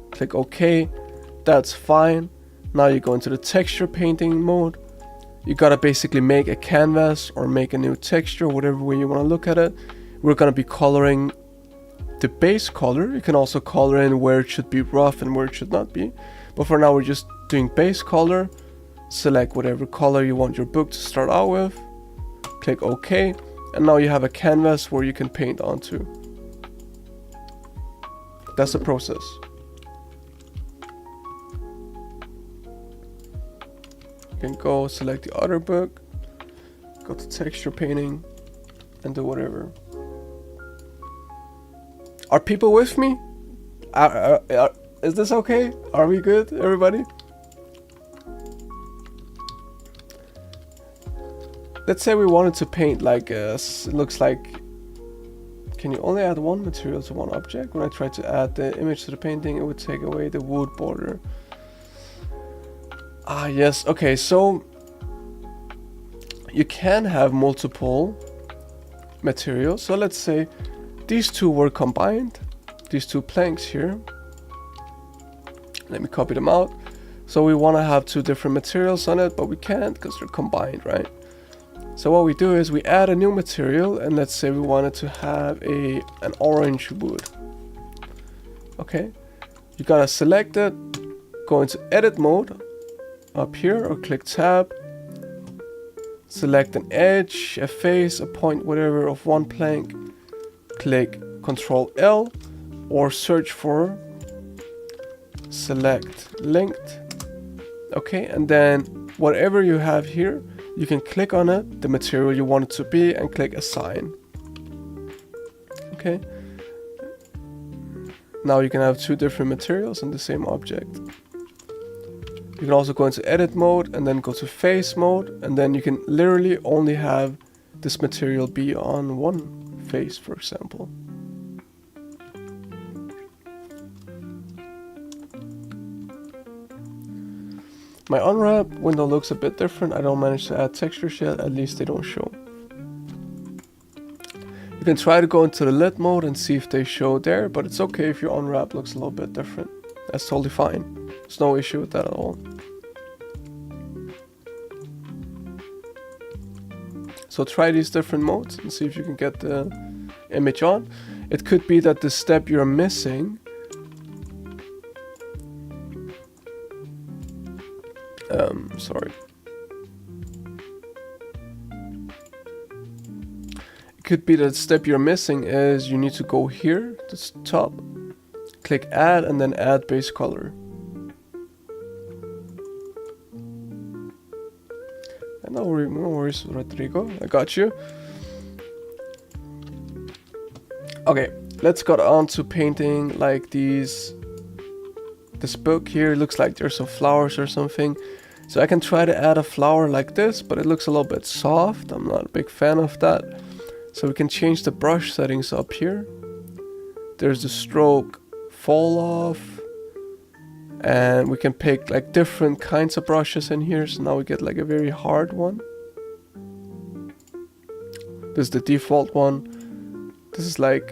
click OK, that's fine. Now you go into the texture painting mode. You gotta basically make a canvas or make a new texture, whatever way you wanna look at it. We're gonna be coloring the base color. You can also color in where it should be rough and where it should not be. But for now we're just doing base color. Select whatever color you want your book to start out with. Click OK. And now you have a canvas where you can paint onto. That's the process. You can go select the other book, go to texture painting, and do whatever. Are people with me? Is this okay? Are we good, everybody? Let's say we wanted to paint like it looks like. Can you only add one material to one object? When I try to add the image to the painting, it would take away the wood border. Ah, yes. Okay, so you can have multiple materials. So let's say these two were combined, these two planks here. Let me copy them out. So we want to have two different materials on it, but we can't because they're combined, right? So what we do is we add a new material, and let's say we wanted to have an orange wood. Okay, you gotta select it, go into edit mode up here, or click tab, select an edge, a face, a point, whatever of one plank, click Ctrl L, or search for select linked. Okay, and then whatever you have here, you can click on it, the material you want it to be, and click assign. Okay. Now you can have two different materials in the same object. You can also go into edit mode and then go to face mode, and then you can literally only have this material be on one face, for example. My unwrap window looks a bit different. I don't manage to add textures yet, at least they don't show. You can try to go into the lit mode and see if they show there, but it's okay if your unwrap looks a little bit different. That's totally fine. There's no issue with that at all. So try these different modes and see if you can get the image on. It could be that the step you're missing It could be that the step you're missing is you need to go here to the top, click add, and then add base color. No worries, Rodrigo, I got you. Okay, let's get on to painting like these. This book here looks like there's some flowers or something. So I can try to add a flower like this, but it looks a little bit soft. I'm not a big fan of that. So we can change the brush settings up here. There's the stroke fall off. And we can pick like different kinds of brushes in here. So now we get like a very hard one. This is the default one. This is like,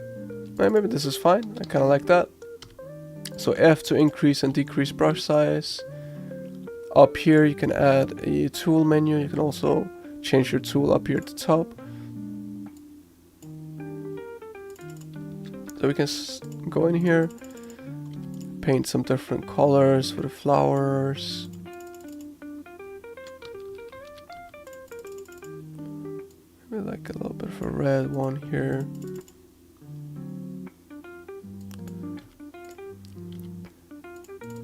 maybe this is fine. I kind of like that. So F to increase and decrease brush size. Up here you can add a tool menu. You can also change your tool up here at the top. So we can go in here, paint some different colors for the flowers. Maybe like a little bit of a red one here.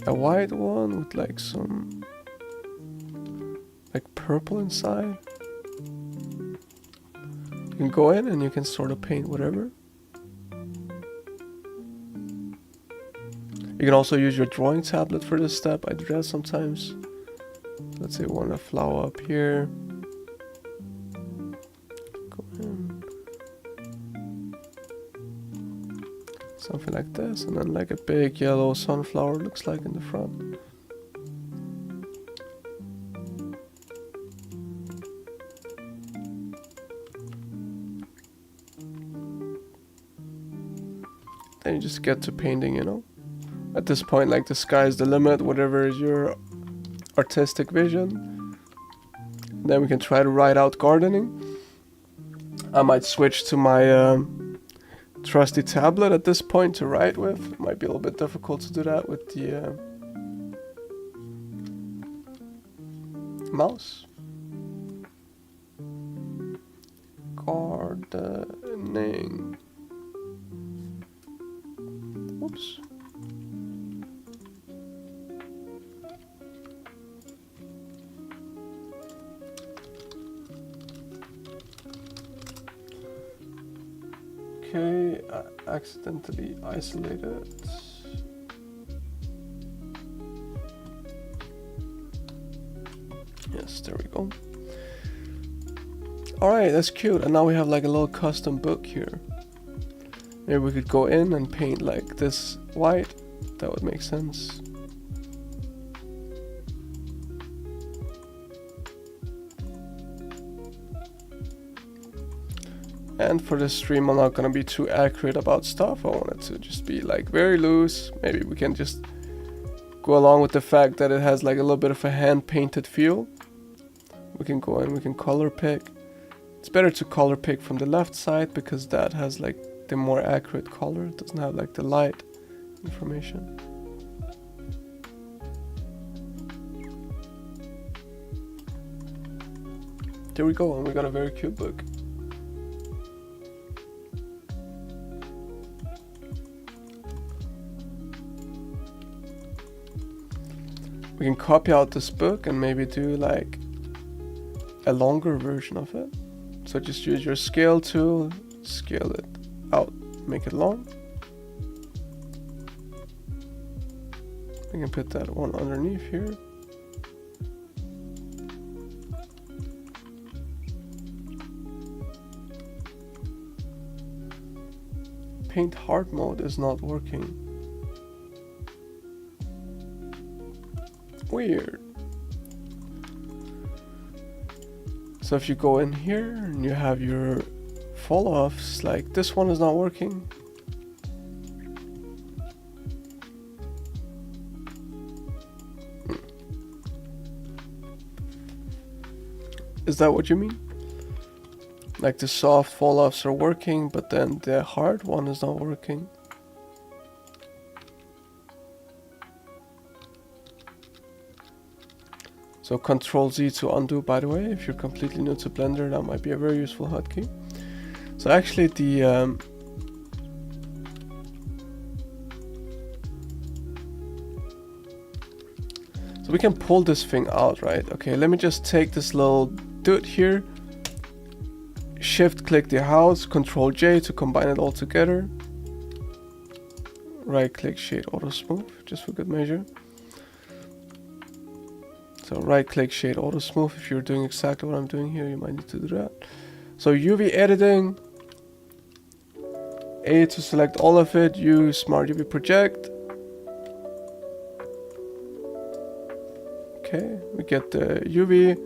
A white one with like some like purple inside. You can go in and you can sort of paint whatever. You can also use your drawing tablet for this step. I do that sometimes. Let's say we want a flower up here. Go in. Something like this, and then like a big yellow sunflower looks like in the front. Then you just get to painting, you know. At this point, like the sky's the limit, whatever is your artistic vision. Then we can try to write out gardening. I might switch to my trusty tablet at this point to write with. It might be a little bit difficult to do that with the mouse. Gardening. Whoops. Okay, I accidentally isolated. Yes, there we go. Alright, that's cute. And now we have like a little custom book here. Maybe we could go in and paint like this white. That would make sense. And for this stream, I'm not gonna be too accurate about stuff. I want it to just be like very loose. Maybe we can just go along with the fact that it has like a little bit of a hand-painted feel. We can go in, we can color pick. It's better to color pick from the left side because that has like the more accurate color. It doesn't have like the light information. There we go, and we got a very cute book. We can copy out this book and maybe do like a longer version of it. So just use your scale tool, scale it out, make it long. We can put that one underneath here. Paint hard mode is not working. Weird. So if you go in here and you have your fall offs, like this one is not working. Is that what you mean? Like the soft fall offs are working, but then the hard one is not working. So Control Z to undo, by the way. If you're completely new to Blender, that might be a very useful hotkey. So actually the so we can pull this thing out, right? Okay, let me just take this little dude here, shift click the house, Control J to combine it all together. Right click shade auto smooth, just for good measure. So right click shade auto smooth. If you're doing exactly what I'm doing here, you might need to do that. So UV editing, A to select all of it, U smart UV project. Okay, we get the UV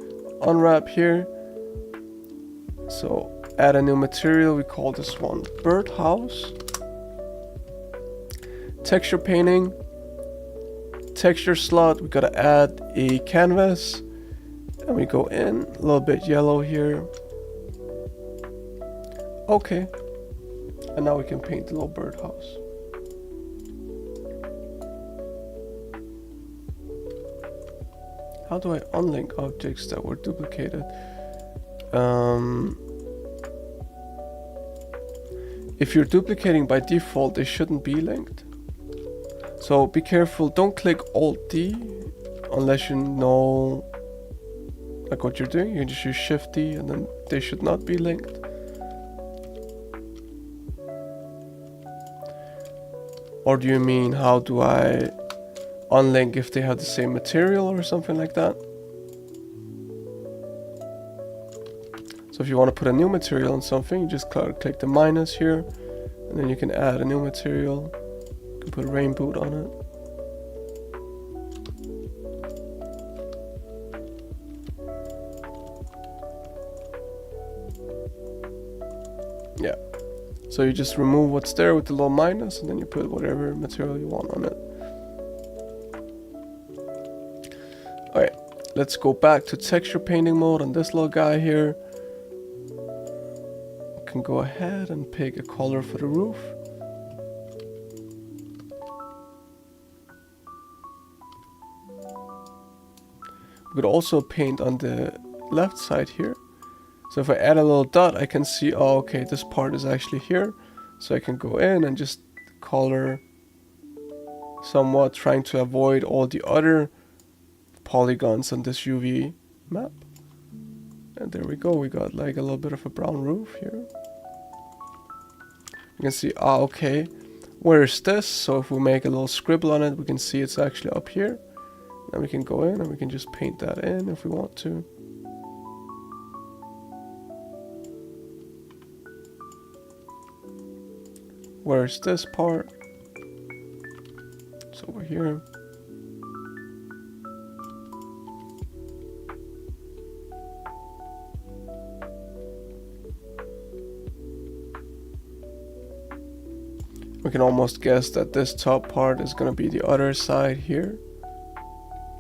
unwrap here. So add a new material, we call this one birdhouse. Texture painting, texture slot, we gotta add a canvas, and we go in a little bit yellow here. Okay, and now we can paint the little birdhouse. How do I unlink objects that were duplicated? If you're duplicating by default, they shouldn't be linked. So be careful, don't click Alt D unless you know like what you're doing. You can just use Shift D and then they should not be linked. Or do you mean how do I unlink if they have the same material or something like that? So if you want to put a new material on something, you just click the minus here and then you can add a new material. You can put a rain boot on it. Yeah. So you just remove what's there with the little minus and then you put whatever material you want on it. Alright, let's go back to texture painting mode on this little guy here. We can go ahead and pick a color for the roof. We could also paint on the left side here. So if I add a little dot, I can see, oh, okay, this part is actually here. So I can go in and just color somewhat, trying to avoid all the other polygons on this UV map. And there we go, we got like a little bit of a brown roof here. You can see, ah, okay, where is this? So if we make a little scribble on it, we can see it's actually up here. Then we can go in and we can just paint that in if we want to. Where's this part? It's over here. We can almost guess that this top part is going to be the other side here.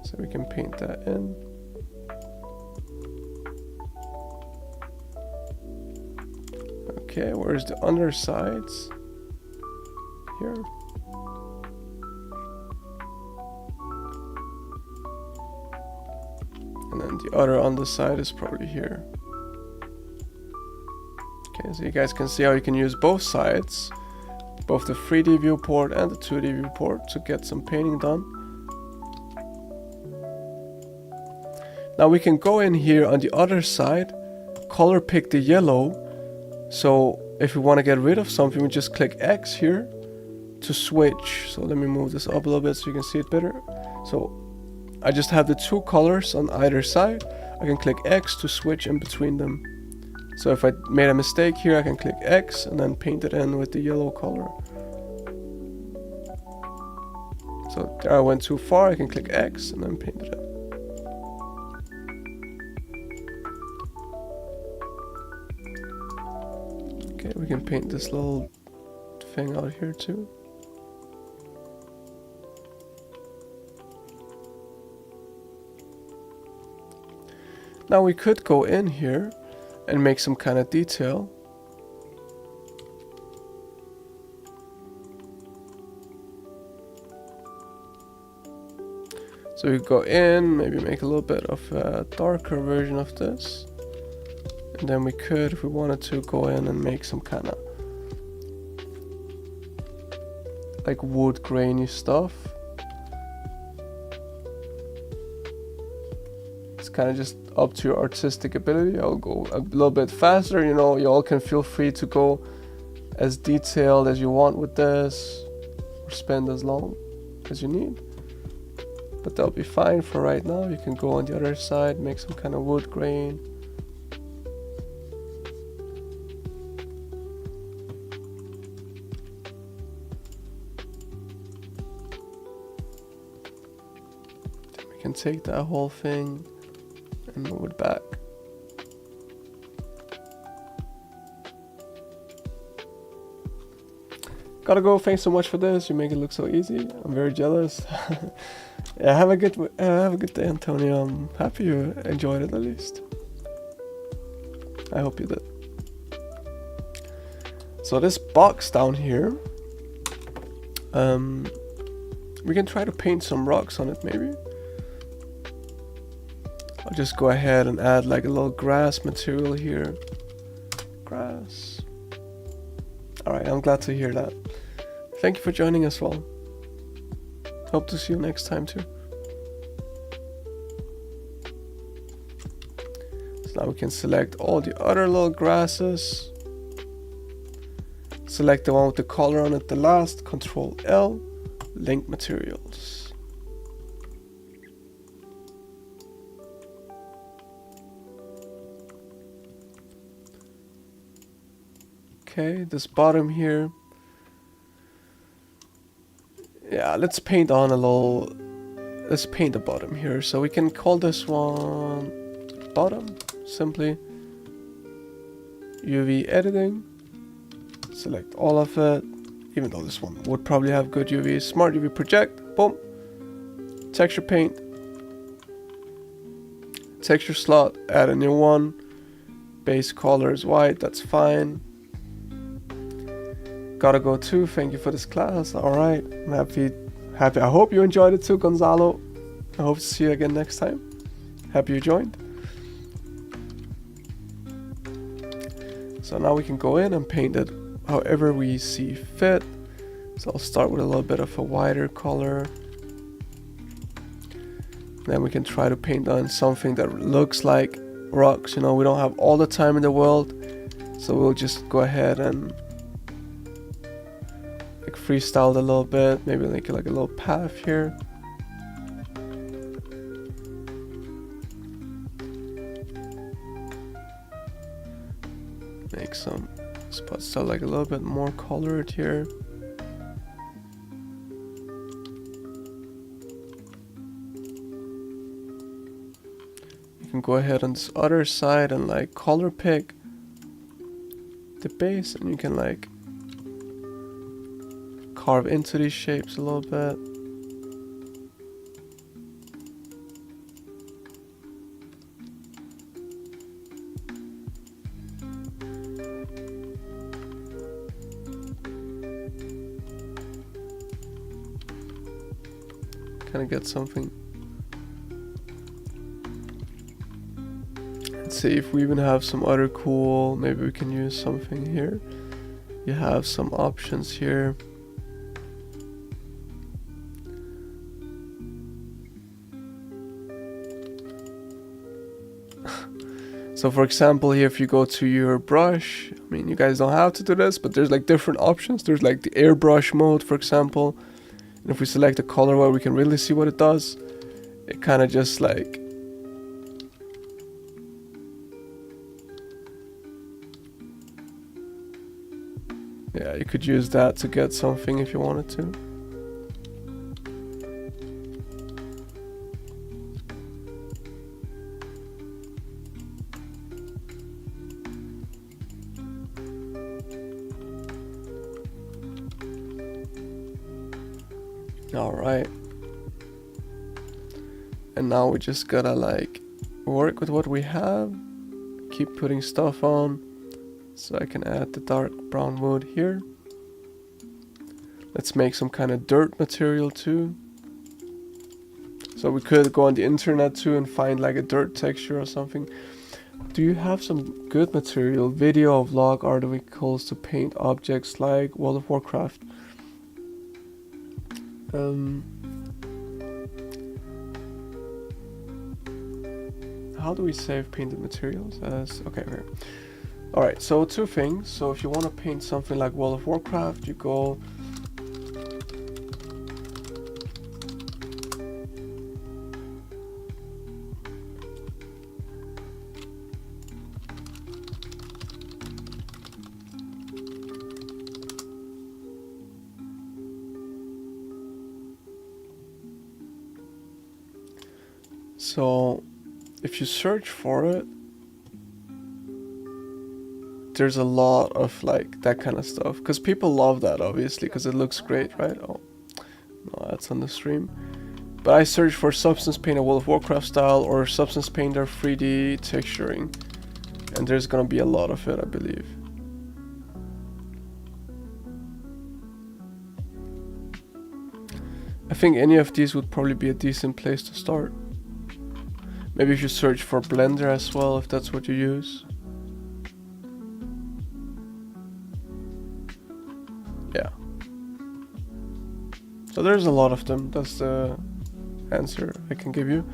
So we can paint that in. Okay, where's the undersides? Here. And then the other underside is probably here. Okay, so you guys can see how you can use both sides, both the 3D viewport and the 2D viewport, to get some painting done. Now we can go in here on the other side, color pick the yellow. So if we want to get rid of something, we just click X here to switch. So let me move this up a little bit so you can see it better. So I just have the two colors on either side. I can click X to switch in between them. So if I made a mistake here, I can click X and then paint it in with the yellow color. So there I went too far, I can click X and then paint it in. Okay, we can paint this little thing out here too. Now we could go in here and make some kind of detail. So we go in, maybe make a little bit of a darker version of this. And then we could, if we wanted to, go in and make some kind of like wood grainy stuff. It's kind of just up to your artistic ability. I'll go a little bit faster, you know, you all can feel free to go as detailed as you want with this, or spend as long as you need. But that'll be fine for right now. You can go on the other side, make some kind of wood grain. Then we can take that whole thing and move it back. Gotta go. Thanks so much for this. You make it look so easy. I'm very jealous. Yeah, have a good day, Antonio. I'm happy you enjoyed it at least. I hope you did. So this box down here, we can try to paint some rocks on it maybe. I'll just go ahead and add like a little grass material here. Grass. Alright, I'm glad to hear that. Thank you for joining us all. Hope to see you next time too. So now we can select all the other little grasses. Select the one with the color on it, the last, Control L, link materials. Okay, this bottom here. Yeah, let's paint on a little, let's paint the bottom here. So we can call this one bottom, simply. UV editing, select all of it, even though this one would probably have good UV. Smart UV project, boom. Texture paint, texture slot, add a new one. Base color is white, that's fine. Gotta go too. Thank you for this class. Alright, I'm happy. I hope you enjoyed it too, Gonzalo. I hope to see you again next time. Happy you joined. So now we can go in and paint it however we see fit. So I'll start with a little bit of a whiter color. Then we can try to paint on something that looks like rocks. You know, we don't have all the time in the world, so we'll just go ahead and like freestyle it a little bit. Maybe make it like a little path here. Make some spots that are like a little bit more colored here. You can go ahead on this other side and like color pick the base, and you can like carve into these shapes a little bit. Kind of get something. Let's see if we even have some other cool, maybe we can use something here. You have some options here. So for example, here if you go to your brush, I mean, you guys don't have to do this, but there's like different options. There's like the airbrush mode, for example. And if we select a color where we can really see what it does, it kind of just like, yeah, you could use that to get something if you wanted to. Alright. And now we just gotta like work with what we have. Keep putting stuff on. So I can add the dark brown wood here. Let's make some kind of dirt material too. So we could go on the internet too and find like a dirt texture or something. Do you have some good material, video, vlog, articles to paint objects like World of Warcraft? How do we save painted materials as, okay, here. Alright, so two things. So if you want to paint something like World of Warcraft, you go so if you search for it, there's a lot of like that kind of stuff, because people love that obviously because it looks great, right? Oh no, that's on the stream. But I searched for Substance Painter World of Warcraft style or Substance Painter 3D texturing, and there's gonna be a lot of it, I believe. I think any of these would probably be a decent place to start. Maybe if you search for Blender as well, if that's what you use. Yeah. So there's a lot of them. That's the answer I can give you.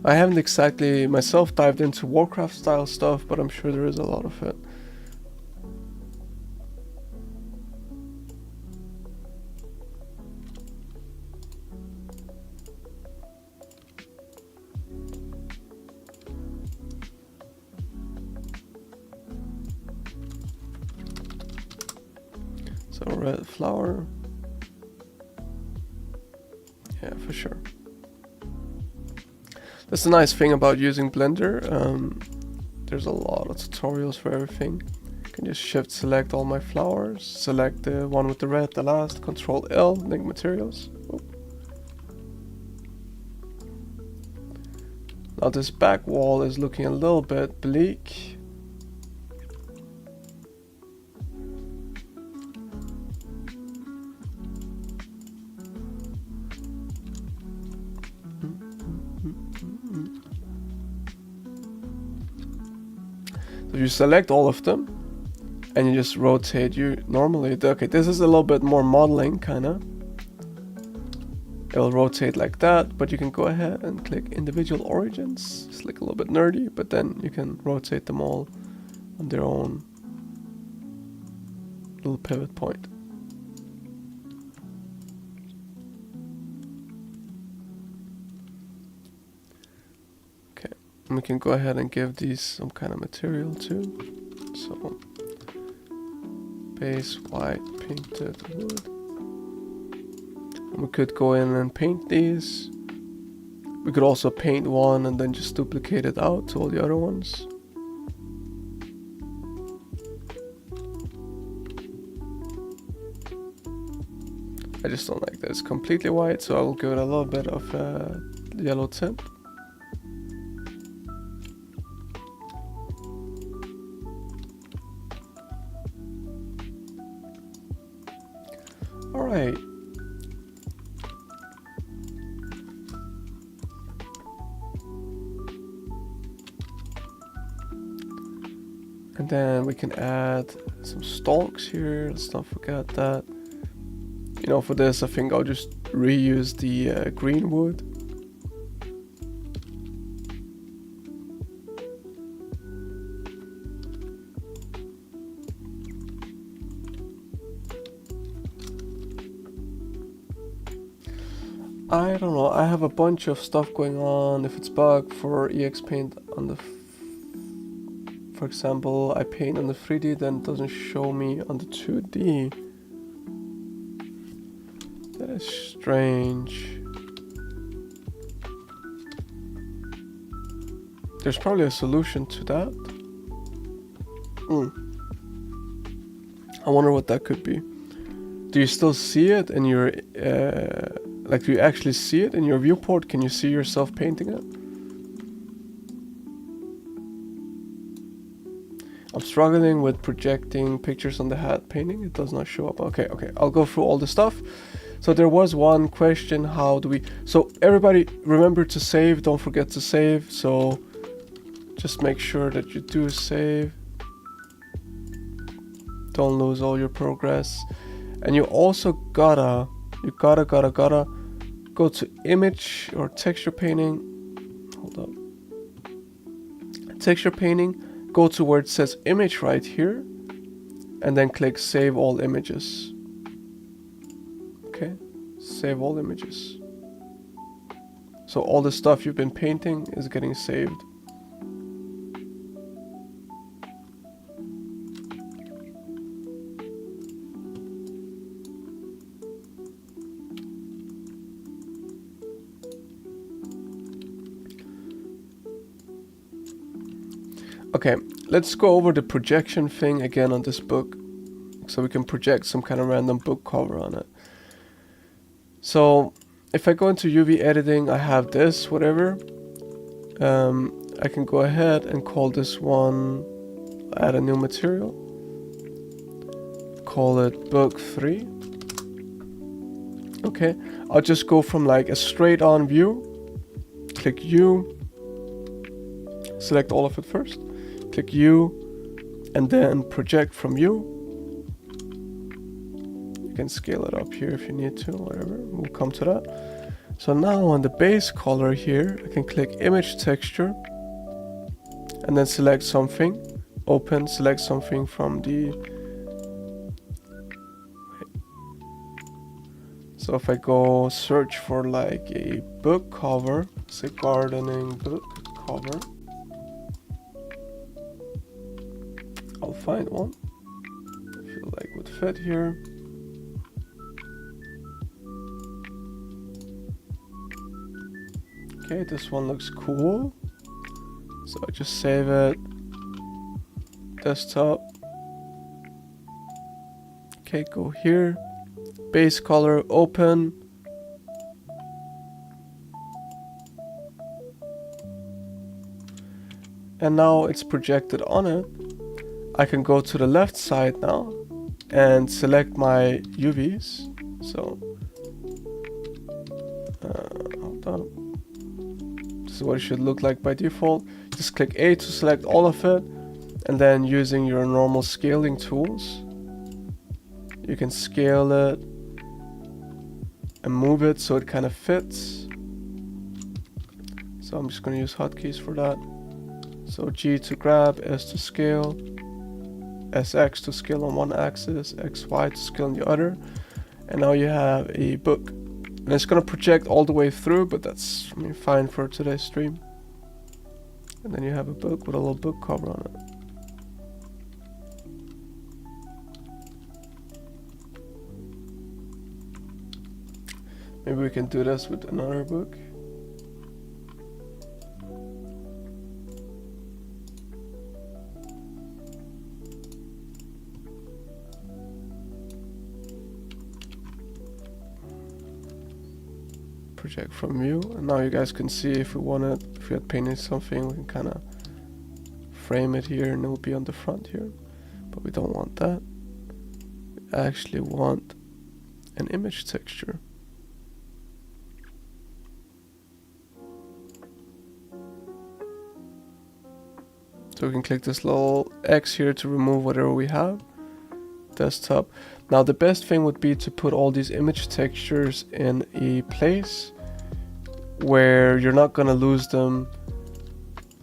I haven't exactly myself dived into Warcraft style stuff, but I'm sure there is a lot of it. So red flower. Yeah, for sure. That's the nice thing about using Blender. There's a lot of tutorials for everything. I can just shift select all my flowers, select the one with the red, the last, Control L, link materials. Oop. Now this back wall is looking a little bit bleak. So you select all of them and you just rotate. You normally, okay, this is a little bit more modeling kinda. It will rotate like that, but you can go ahead and click individual origins. It's like a little bit nerdy, but then you can rotate them all on their own little pivot point. And we can go ahead and give these some kind of material too. So base white painted wood. And we could go in and paint these. We could also paint one and then just duplicate it out to all the other ones. I just don't like this completely white, so I will give it a little bit of yellow tint. Alright. And then we can add some stalks here. Let's not forget that. You know, for this I think I'll just reuse the green wood. I don't know, I have a bunch of stuff going on. If it's bug for EX Paint on the for example, I paint on the 3D, then it doesn't show me on the 2D. That is strange. There's probably a solution to that. I wonder what that could be. Do you still see it in your, like, do you actually see it in your viewport? Can you see yourself painting it? I'm struggling with projecting pictures on the hat painting. It does not show up. Okay, I'll go through all the stuff. So there was one question, how do we... So everybody remember to save, don't forget to save. So just make sure that you do save. Don't lose all your progress. And you also gotta go to image or texture painting. Hold up. Texture painting. Go to where it says image right here, and then click save all images. Okay, save all images. So all the stuff you've been painting is getting saved. Okay, let's go over the projection thing again on this book, so we can project some kind of random book cover on it. So if I go into UV editing, I have this, whatever. I can go ahead and call this one, add a new material. Call it book 3. Okay, I'll just go from like a straight on view. Click U. Select all of it first. Click U, and then project from U. You can scale it up here if you need to, whatever, we'll come to that. So now on the base color here, I can click image texture, and then select something, open, select something from the... So if I go search for like a book cover, say gardening book cover, I'll find one I feel like would fit here. Okay, this one looks cool. So I just save it. Desktop. Okay, go here. Base color, open. And now it's projected on it. I can go to the left side now and select my UVs. So, hold on. This is what it should look like by default. Just click A to select all of it, and then using your normal scaling tools, you can scale it and move it so it kind of fits. So I'm just going to use hotkeys for that. So G to grab, S to scale, SX to scale on one axis, XY to scale on the other. And now you have a book. And it's going to project all the way through, but that's fine for today's stream. And then you have a book with a little book cover on it. Maybe we can do this with another book. Project from view, and now you guys can see if we wanted, if we had painted something, we can kind of frame it here and it will be on the front here, but we don't want that. We actually want an image texture. So we can click this little X here to remove whatever we have. Desktop. Now the best thing would be to put all these image textures in a place where you're not gonna lose them,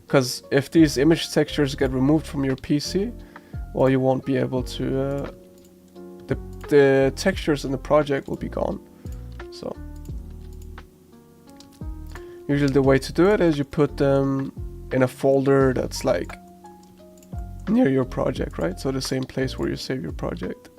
because if these image textures get removed from your PC, well, you won't be able to, the textures in the project will be gone. So Usually the way to do it is you put them in a folder that's like near your project, right? So the same place where you save your project.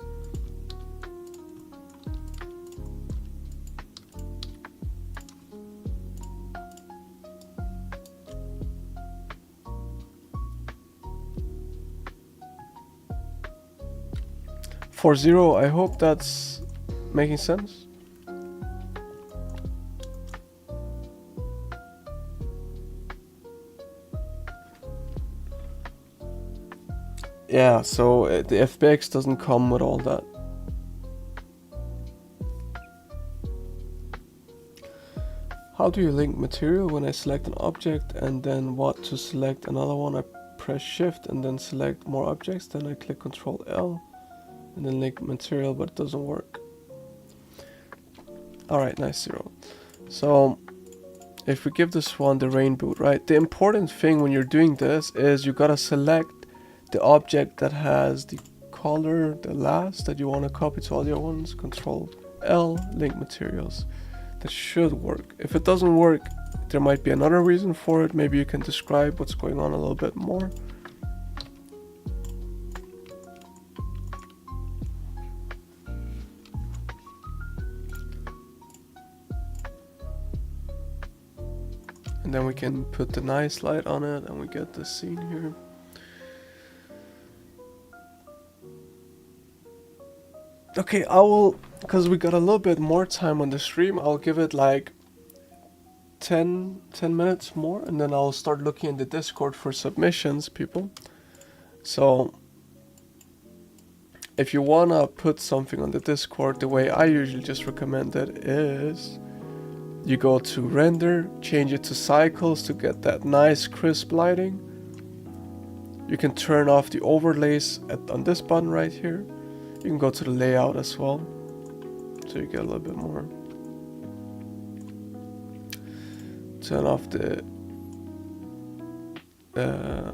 For 0, I hope that's making sense. Yeah, so the FBX doesn't come with all that. How do you link material? When I select an object and then what to select another one, I press shift and then select more objects, then I click Control L and then link material, but it doesn't work. Alright, nice, 0. So if we give this one the rain boot, right? The important thing when you're doing this is you gotta select the object that has the color, the last that you want to copy to all the other ones. Control L, link materials. That should work. If it doesn't work, there might be another reason for it. Maybe you can describe what's going on a little bit more. And then we can put the nice light on it and we get the scene here. Okay, I will, because we got a little bit more time on the stream, I'll give it like 10 minutes more and then I'll start looking in the Discord for submissions, people. So if you wanna put something on the Discord, the way I usually just recommend it is you go to render, change it to cycles to get that nice crisp lighting. You can turn off the overlays on this button right here. You can go to the layout as well, so you get a little bit more. Turn off the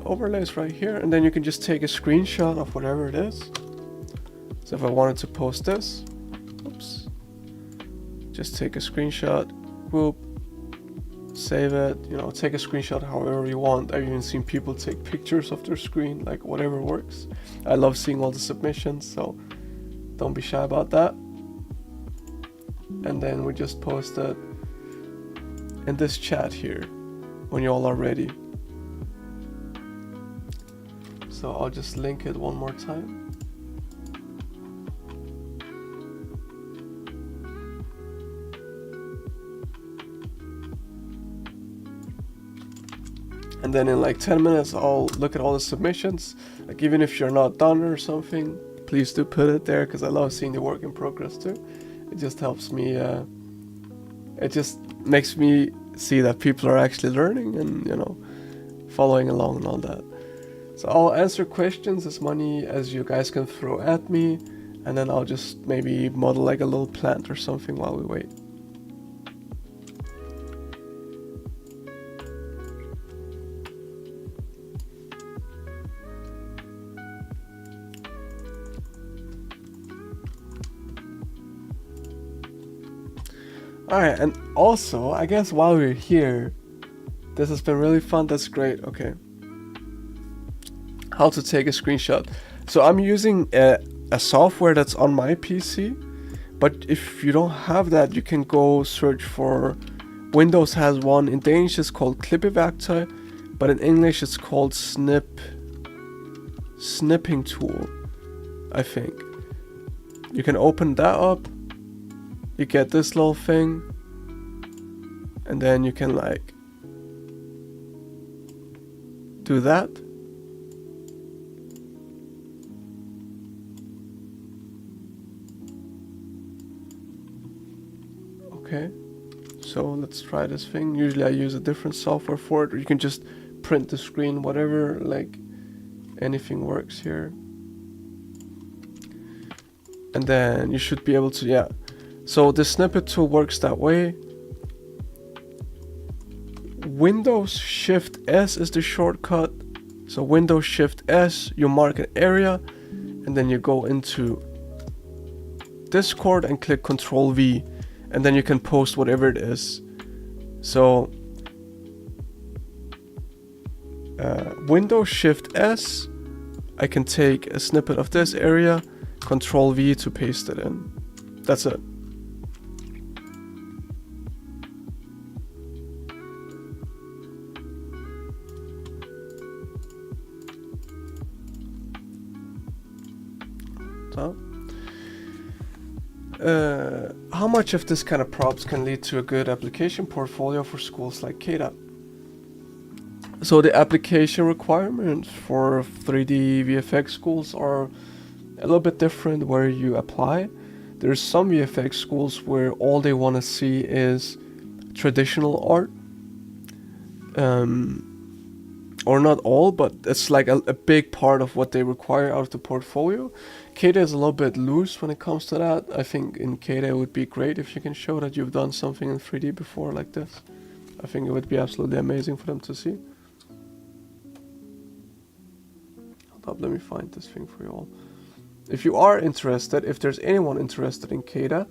overlays right here, and then you can just take a screenshot of whatever it is. So if I wanted to post this, oops, just take a screenshot, whoop, save it, you know, take a screenshot however you want. I've even seen people take pictures of their screen, like whatever works. I love seeing all the submissions, so don't be shy about that. And then we just post it in this chat here when you all are ready. So I'll just link it one more time. And then in like 10 minutes, I'll look at all the submissions. Like even if you're not done or something, please do put it there because I love seeing the work in progress too. It just helps me, it just makes me see that people are actually learning and, you know, following along and all that. So I'll answer questions as many as you guys can throw at me, and then I'll just maybe model like a little plant or something while we wait. Alright, and also, I guess while we're here, this has been really fun, that's great, okay. How to take a screenshot. So I'm using a software that's on my PC, but if you don't have that, you can go search for, Windows has one, in Danish it's called Klippeværktøj, but in English it's called Snipping Tool, I think. You can open that up. You get this little thing, and then you can like do that. Okay, so let's try this thing. Usually I use a different software for it, or you can just print the screen, whatever, like anything works here. And then you should be able to, yeah. So the snippet tool works that way. Windows Shift S is the shortcut. So Windows Shift S, you mark an area, and then you go into Discord and click Control V, and then you can post whatever it is. So Windows Shift S, I can take a snippet of this area, Control V to paste it in. That's it. So, how much of this kind of props can lead to a good application portfolio for schools like CADA? So the application requirements for 3D VFX schools are a little bit different where you apply. There's some VFX schools where all they want to see is traditional art. Or not all, but it's like a big part of what they require out of the portfolio. CADA is a little bit loose when it comes to that. I think in CADA it would be great if you can show that you've done something in 3D before like this. I think it would be absolutely amazing for them to see. Hold up, let me find this thing for you all. If you are interested, if there's anyone interested in CADA,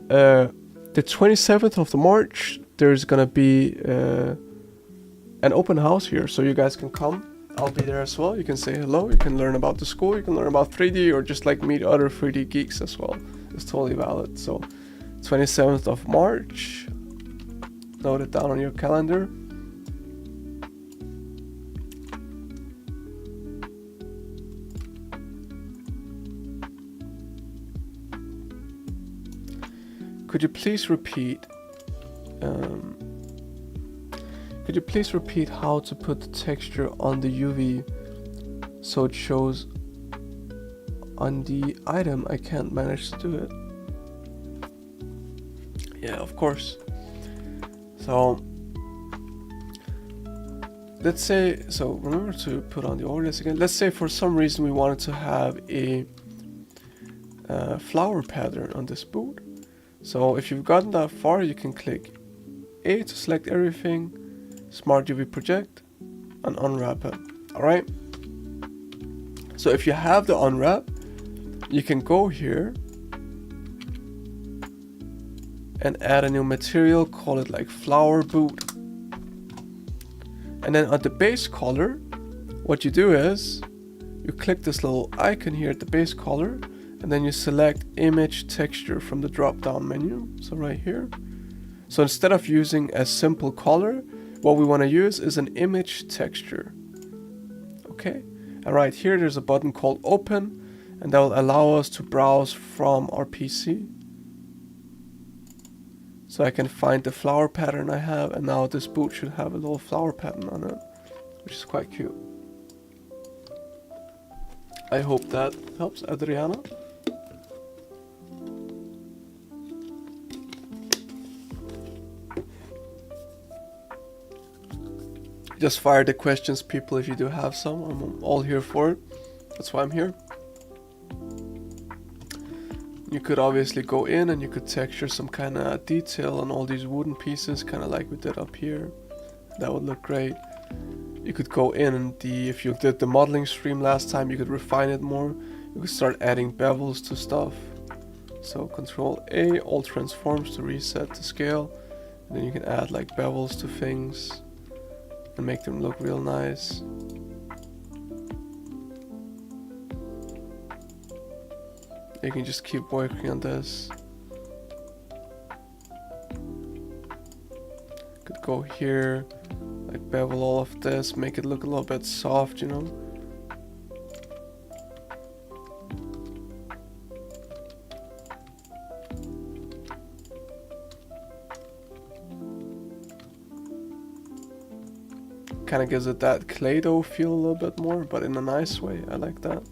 the 27th of March, there's gonna be an open house here, so you guys can come. I'll be there as well. You can say hello, you can learn about the school, you can learn about 3D, or just like meet other 3D geeks as well. It's totally valid. So 27th of March, note it down on your calendar. Could you please repeat how to put the texture on the UV so it shows on the item? I can't manage to do it. Yeah, of course. So let's say, so remember to put on the orders again. Let's say for some reason we wanted to have a flower pattern on this boot. So if you've gotten that far, you can click A to select everything, Smart UV Project, and unwrap it. Alright? So if you have the unwrap, you can go here and add a new material, call it like flower boot. And then at the base color, what you do is you click this little icon here at the base color, and then you select image texture from the drop down menu. So right here. So instead of using a simple color, what we want to use is an image texture. Okay. And right here there's a button called open, and that will allow us to browse from our PC. So I can find the flower pattern I have, and now this boot should have a little flower pattern on it, which is quite cute. I hope that helps, Adriana. Just fire the questions, people, if you do have some. I'm all here for it. That's why I'm here. You could obviously go in and you could texture some kind of detail on all these wooden pieces, kind of like we did up here. That would look great. You could go in and if you did the modeling stream last time, you could refine it more. You could start adding bevels to stuff. So Control A, all transforms to reset to scale. And then you can add like bevels to things and make them look real nice. You can just keep working on this. Could go here, like bevel all of this, make it look a little bit soft, you know. Kind of gives it that clay dough feel a little bit more, but in a nice way. I like that.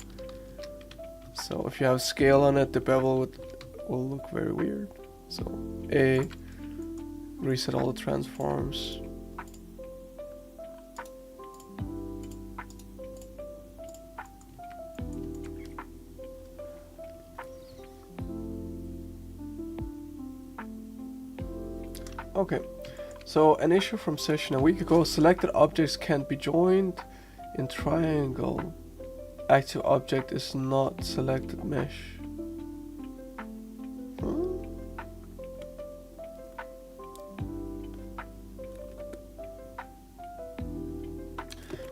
So if you have scale on it, the bevel will look very weird. So A, reset all the transforms. Okay. So an issue from session a week ago, selected objects can't be joined in triangle. Active object is not selected mesh.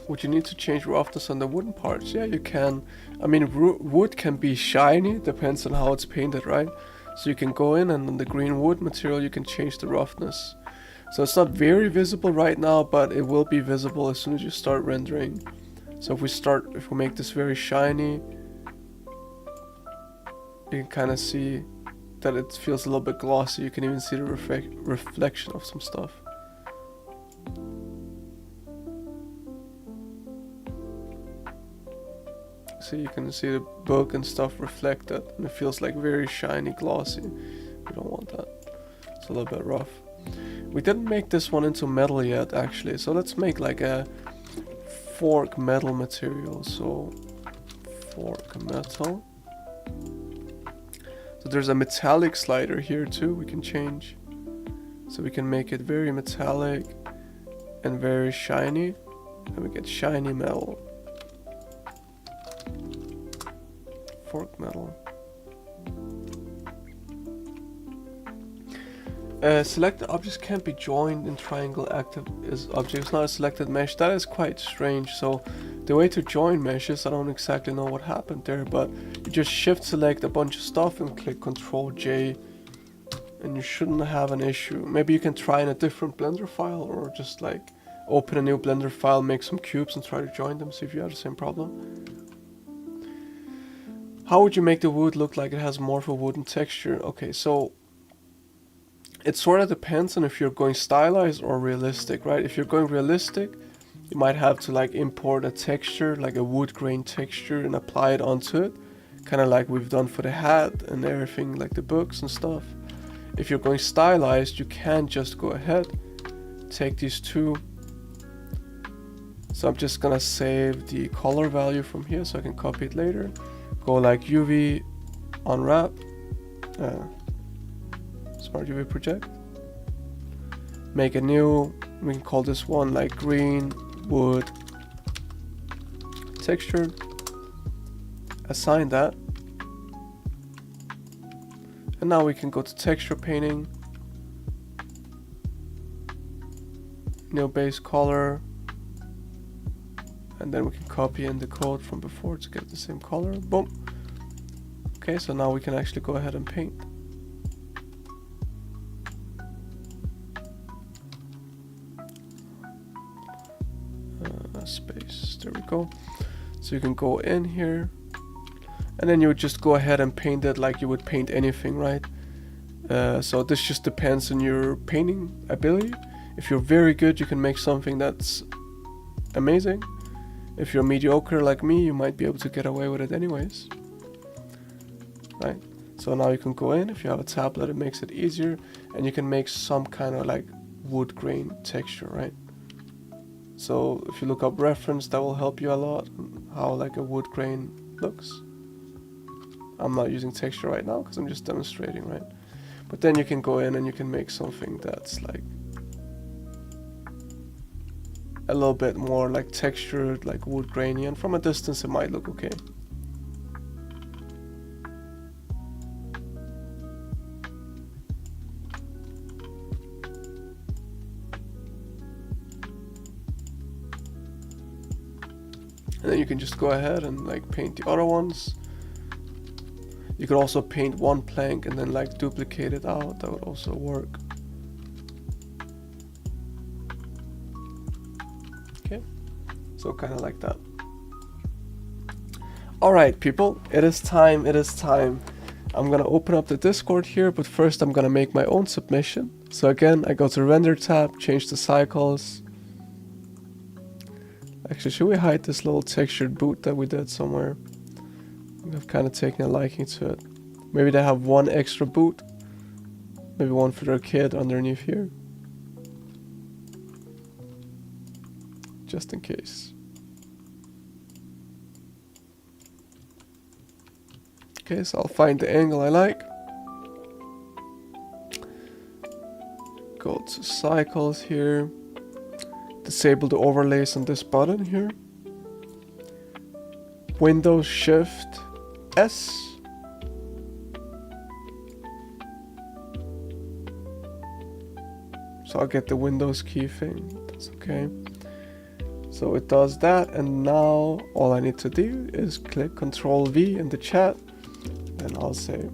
would you need to change roughness on the wooden parts? Yeah, you can. I mean, wood can be shiny, depends on how it's painted, right? So you can go in and on the green wood material you can change the roughness. So it's not very visible right now, but it will be visible as soon as you start rendering. So if we make this very shiny, you can kind of see that it feels a little bit glossy. You can even see the reflection of some stuff. So you can see the book and stuff reflected, and it feels like very shiny, glossy. We don't want that. It's a little bit rough. We didn't make this one into metal yet, actually. So let's make like a fork metal material. So fork metal. So there's a metallic slider here too. We can change. So we can make it very metallic and very shiny. And we get shiny metal. Fork metal. Selected objects can't be joined in triangle active is objects, not a selected mesh. That is quite strange. So the way to join meshes, I don't exactly know what happened there, but you just shift select a bunch of stuff and click Ctrl J and you shouldn't have an issue. Maybe you can try in a different Blender file, or just like open a new Blender file, make some cubes and try to join them, see if you have the same problem. How would you make the wood look like it has more of a wooden texture? Okay, so it sort of depends on if you're going stylized or realistic, right? If you're going realistic, you might have to like import a texture, like a wood grain texture, and apply it onto it. Kind of like we've done for the hat and everything, like the books and stuff. If you're going stylized, you can just go ahead, take these two. So I'm just gonna save the color value from here so I can copy it later. Go like UV unwrap, smart UV project. Make a new, we can call this one like green wood texture. Assign that. And now we can go to texture painting. New base color. And then we can copy in the code from before to get the same color. Boom. Okay, so now we can actually go ahead and paint. Space, there we go. So you can go in here and then you would just go ahead and paint it like you would paint anything, right? So this just depends on your painting ability. If you're very good, you can make something that's amazing. If you're mediocre like me, you might be able to get away with it anyways, right? So now you can go in, if you have a tablet, it makes it easier, and you can make some kind of like wood grain texture, right? So if you look up reference, that will help you a lot, how like a wood grain looks. I'm not using texture right now because I'm just demonstrating, right? But then you can go in and you can make something that's like a little bit more like textured, like wood grainy, and from a distance it might look okay. And then you can just go ahead and like paint the other ones. You could also paint one plank and then like duplicate it out. That would also work. Okay, so kind of like that. Alright people, it is time, it is time. I'm gonna open up the Discord here, but first I'm gonna make my own submission. So again, I go to render tab, change the cycles. Actually, should we hide this little textured boot that we did somewhere? I've kind of taken a liking to it. Maybe they have one extra boot. Maybe one for their kid underneath here. Just in case. Okay, so I'll find the angle I like. Go to cycles here. Disable the overlays on this button here. Windows Shift S. So I'll get the Windows key thing. That's okay. So it does that, and now all I need to do is click Control V in the chat, and I'll say,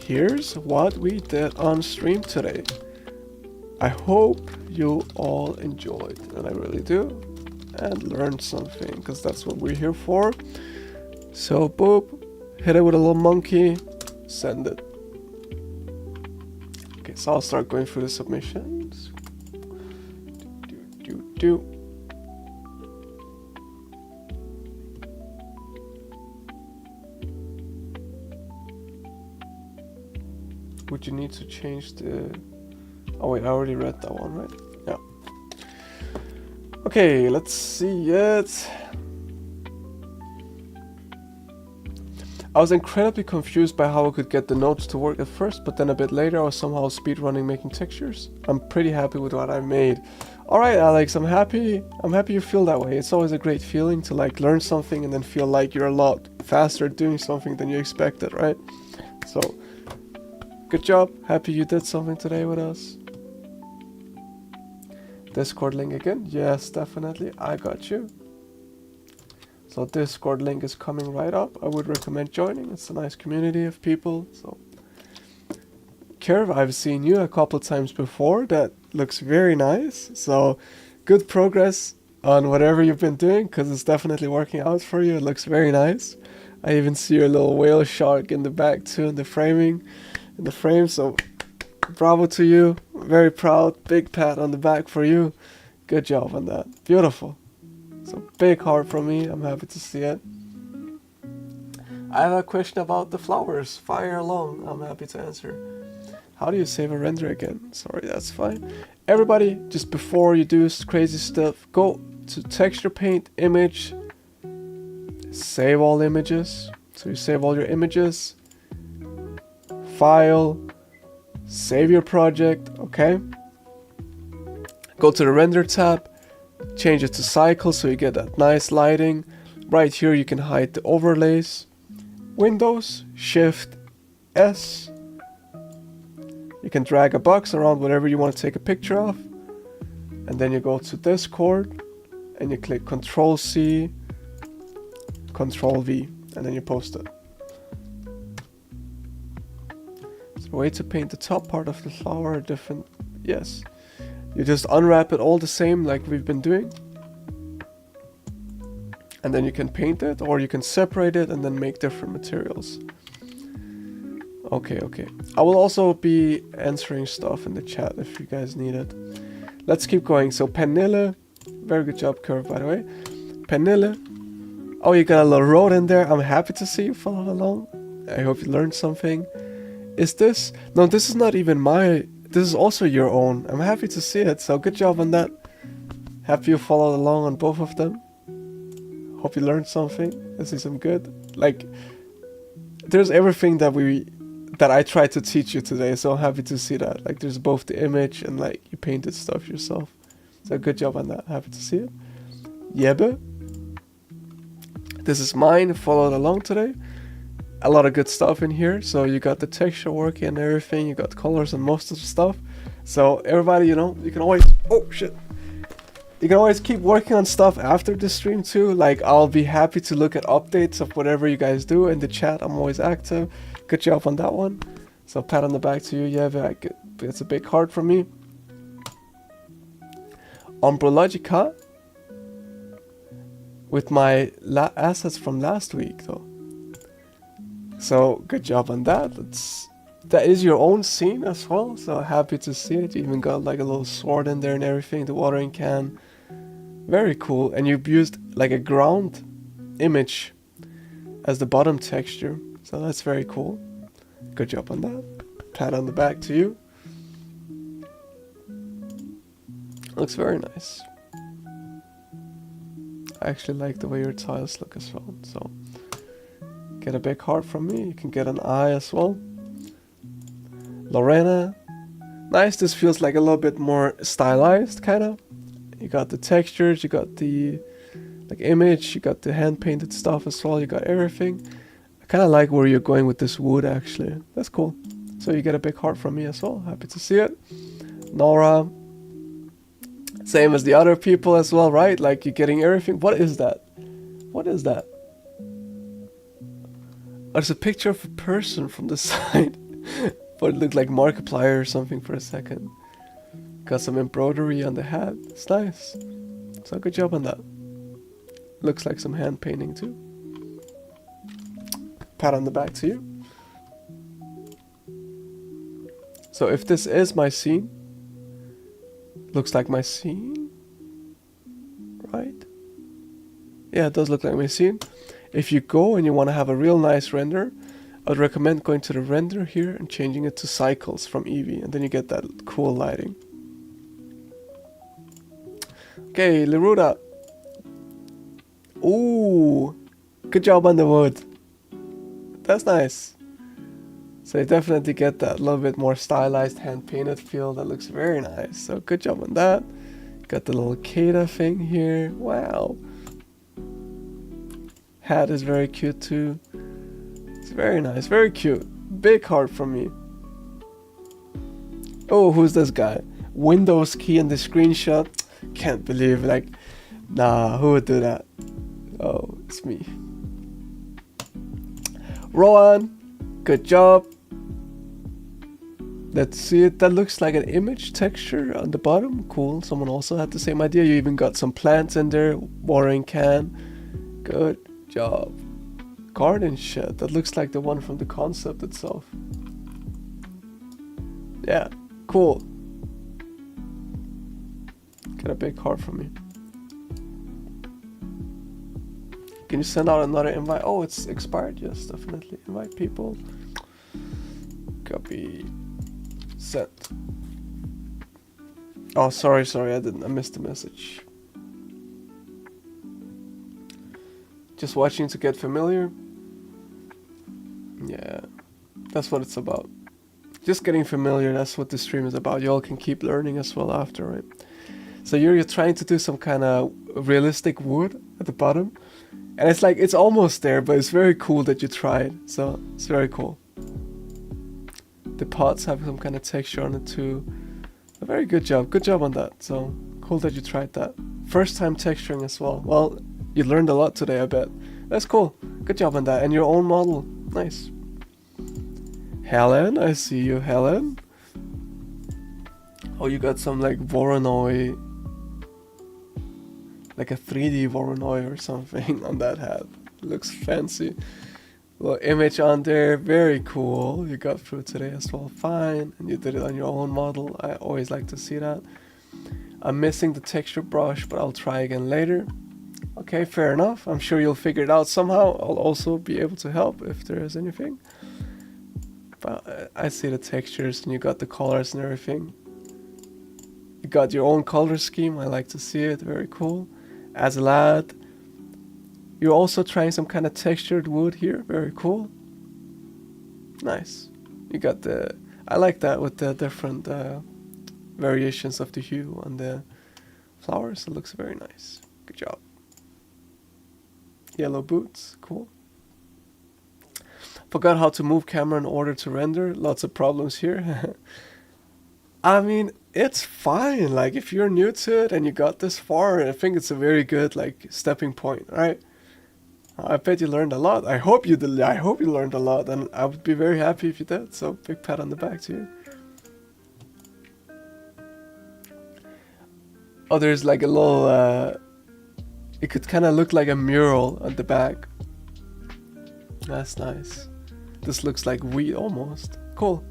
here's what we did on stream today. I hope you all enjoyed, and I really do, and learned something, because that's what we're here for. So boop, hit it with a little monkey, send it. Okay, so I'll start going through the submissions. Would you need to change the... Oh wait, I already read that one, right? Yeah. Okay, let's see it. I was incredibly confused by how I could get the nodes to work at first, but then a bit later I was somehow speedrunning making textures. I'm pretty happy with what I made. Alright Alex, I'm happy you feel that way. It's always a great feeling to like learn something and then feel like you're a lot faster at doing something than you expected, right? So, good job. Happy you did something today with us. Discord link again? Yes, definitely. I got you. So Discord link is coming right up. I would recommend joining. It's a nice community of people. So, Curve, I've seen you a couple times before. That looks very nice. So, good progress on whatever you've been doing, because it's definitely working out for you. It looks very nice. I even see your little whale shark in the back too, in the framing, in the frame. So, bravo to you. Very proud. Big pat on the back for you. Good job on that. Beautiful. So big heart from me. I'm happy to see it. I have a question about the flowers. Fire along. I'm happy to answer. How do you save a render again? Sorry, that's fine. Everybody, just before you do crazy stuff, go to texture paint, image, save all images. So you save all your images, file, save your project, okay? Go to the render tab, change it to cycle so you get that nice lighting. Right here you can hide the overlays. Windows, Shift S. You can drag a box around whatever you want to take a picture of. And then you go to Discord and you click Control C, Control V, and then you post it. So way to paint the top part of the flower different, yes. You just unwrap it all the same like we've been doing. And then you can paint it, or you can separate it and then make different materials. Okay. I will also be answering stuff in the chat if you guys need it. Let's keep going. So Pernille, very good job, Curve, by the way. Pernille, oh, you got a little road in there. I'm happy to see you follow along. I hope you learned something. Is this? No, this is not even my... This is also your own. I'm happy to see it, so good job on that. Happy you followed along on both of them. Hope you learned something. This is some good. Like, there's everything that I tried to teach you today, so I'm happy to see that. Like, there's both the image and like you painted stuff yourself. So good job on that. Happy to see it. Jebbe. This is mine. Followed along today. A lot of good stuff in here. So you got the texture working and everything. You got colors and most of the stuff. So everybody, you know, you can always... Oh, shit. You can always keep working on stuff after the stream too. Like, I'll be happy to look at updates of whatever you guys do in the chat. I'm always active. Good job on that one. So pat on the back to you. Yeah, it's a big heart from me. Umbrologica. With my assets from last week though. So good job on that. That is your own scene as well. So happy to see it. You even got like a little sword in there and everything. The watering can. Very cool. And you've used like a ground image as the bottom texture. So that's very cool. Good job on that. Pat on the back to you. Looks very nice. I actually like the way your tiles look as well. So get a big heart from me. You can get an eye as well. Lorena. Nice. This feels like a little bit more stylized kind of. You got the textures, you got the like image, you got the hand painted stuff as well, you got everything. I kind of like where you're going with this wood actually. That's cool. So So you get a big heart from me as well. Happy to see it. Nora. Same as the other people as well, right? Like you're getting everything. What is that? What is that? There's a picture of a person from the side. But it looked like Markiplier or something for a second. Got some embroidery on the hat. It's nice. So good job on that. Looks like some hand painting too. Pat on the back to you. So if this is my scene, looks like my scene, right? Yeah, it does look like my scene. If you go and you want to have a real nice render, I'd recommend going to the render here and changing it to cycles from Eevee, and then you get that cool lighting. Okay, Leruda. Ooh, good job on the wood. That's nice. So you definitely get that little bit more stylized hand painted feel that looks very nice. So good job on that. Got the little CADA thing here. Wow. Hat is very cute too. It's very nice, very cute. Big heart from me. Oh, who's this guy? Windows key in the screenshot. Can't believe, like, nah, who would do that? Oh, it's me. Rowan, good job. Let's see it. That looks like an image texture on the bottom. Cool. Someone also had the same idea. You even got some plants in there. Watering can. Good job. Garden shed. That looks like the one from the concept itself. Yeah. Cool. Get a big heart from me. Can you send out another invite? Oh, it's expired. Yes, definitely. Invite people. Copy. Sent. Oh, sorry, I missed the message. Just watching to get familiar. Yeah, that's what it's about. Just getting familiar, that's what the stream is about. You all can keep learning as well after, right? So you're trying to do some kind of realistic wood at the bottom. And it's like, it's almost there, but it's very cool that you tried. So it's very cool. The pots have some kind of texture on it too. A very good job. Good job on that. So cool that you tried that. First time texturing as well. Well, you learned a lot today, I bet. That's cool. Good job on that. And your own model. Nice. Helen, I see you, Helen. Oh, you got some like Voronoi. Like a 3D Voronoi or something on that hat. Looks fancy. Little image on there, very cool. You got through today as well, fine. And you did it on your own model. I always like to see that. I'm missing the texture brush, but I'll try again later. Okay, fair enough. I'm sure you'll figure it out somehow. I'll also be able to help if there is anything. But I see the textures and you got the colors and everything. You got your own color scheme. I like to see it, very cool. As a lad. You're also trying some kind of textured wood here. Very cool. Nice. You got the... I like that with the different variations of the hue on the flowers. It looks very nice. Good job. Yellow boots. Cool. Forgot how to move camera in order to render. Lots of problems here. I mean, it's fine. Like, if you're new to it and you got this far, I think it's a very good, like, stepping point, right? I bet you learned a lot. I hope you did. I hope you learned a lot, and I would be very happy if you did. So big pat on the back to you. Oh, there's like a little. It could kind of look like a mural at the back. That's nice. This looks like wheat almost. Cool.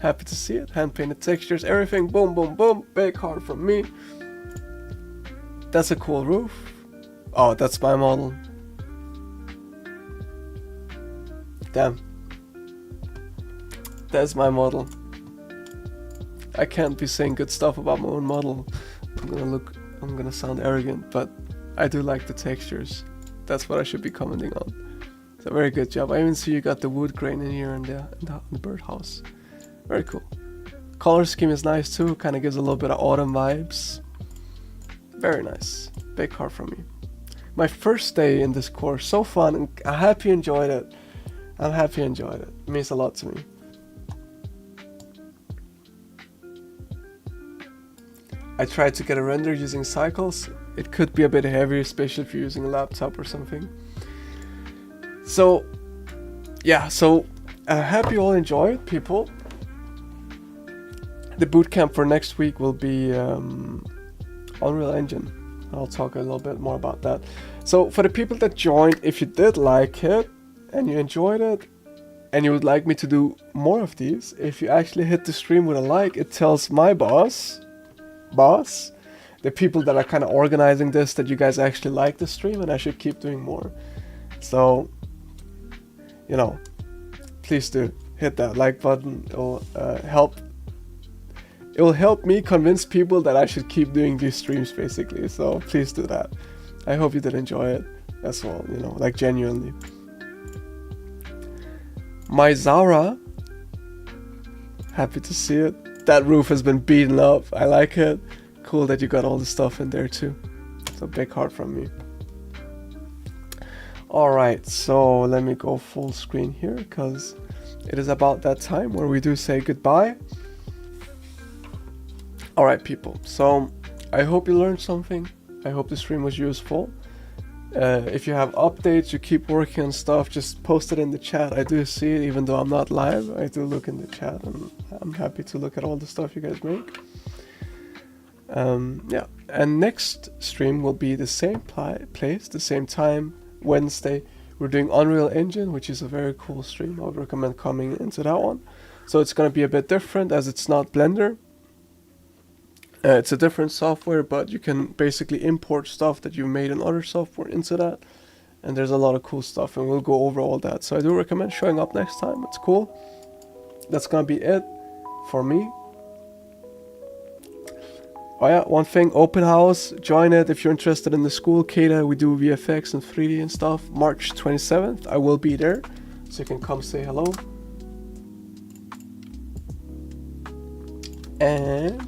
Happy to see it. Hand painted textures, everything. Boom, boom, boom. Big heart from me. That's a cool roof. Oh, that's my model. Damn. That's my model. I can't be saying good stuff about my own model. I'm gonna sound arrogant, but I do like the textures. That's what I should be commenting on. So very good job. I even see you got the wood grain in here in the birdhouse. Very cool. Color scheme is nice too. Kind of gives a little bit of autumn vibes. Very nice. Big heart from me. My first day in this course. So fun. And I'm happy you enjoyed it. I'm happy you enjoyed it. It means a lot to me. I tried to get a render using cycles. It could be a bit heavy, especially if you're using a laptop or something. So yeah, so I hope you all enjoy it, people. The bootcamp for next week will be Unreal Engine. I'll talk a little bit more about that. So for the people that joined, if you did like it and you enjoyed it and you would like me to do more of these, if you actually hit the stream with a like, it tells my boss, the people that are kind of organizing this, that you guys actually like the stream and I should keep doing more. So, you know, please do hit that like button. It'll help. It will help me convince people that I should keep doing these streams, basically. So please do that. I hope you did enjoy it as well, you know, like genuinely. My Zara, happy to see it. That roof has been beaten up. I like it. Cool that you got all the stuff in there too. It's a big heart from me. Alright, so let me go full screen here because it is about that time where we do say goodbye. Alright people, so I hope you learned something. I hope the stream was useful. If you have updates, you keep working on stuff, just post it in the chat. I do see it even though I'm not live. I do look in the chat and I'm happy to look at all the stuff you guys make. Yeah, and next stream will be the same place, the same time, Wednesday. We're doing Unreal Engine, which is a very cool stream. I would recommend coming into that one. So it's going to be a bit different as it's not Blender. It's a different software, but you can basically import stuff that you made in other software into that. And there's a lot of cool stuff, and we'll go over all that. So I do recommend showing up next time. It's cool. That's going to be it for me. Oh yeah, one thing, open house, join it if you're interested in the school. CADA, we do VFX and 3D and stuff. March 27th, I will be there, so you can come say hello. And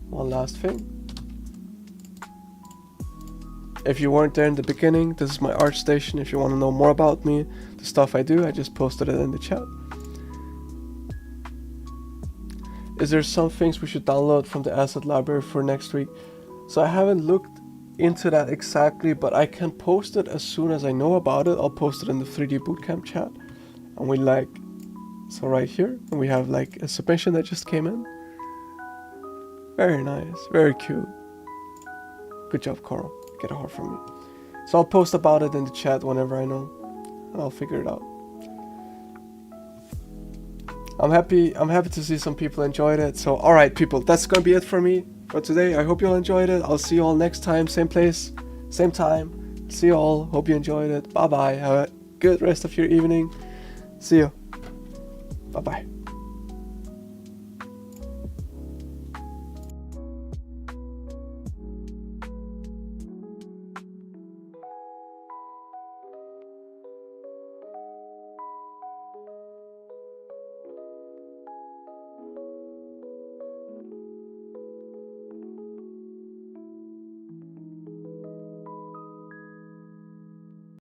one last thing. If you weren't there in the beginning, this is my art station. If you want to know more about me, the stuff I do, I just posted it in the chat. Is there some things we should download from the asset library for next week? So I haven't looked into that exactly, but I can post it as soon as I know about it. I'll post it in the 3D Bootcamp chat. And we like, so right here, and we have like a submission that just came in. Very nice, very cute. Good job, Coral. Get a heart from me. So I'll post about it in the chat whenever I know. I'll figure it out. I'm happy to see some people enjoyed it. So alright people, that's gonna be it for me for today. I hope you all enjoyed it. I'll see you all next time, same place, same time. See you all, hope you enjoyed it. Bye bye, have a good rest of your evening. See you. Bye bye.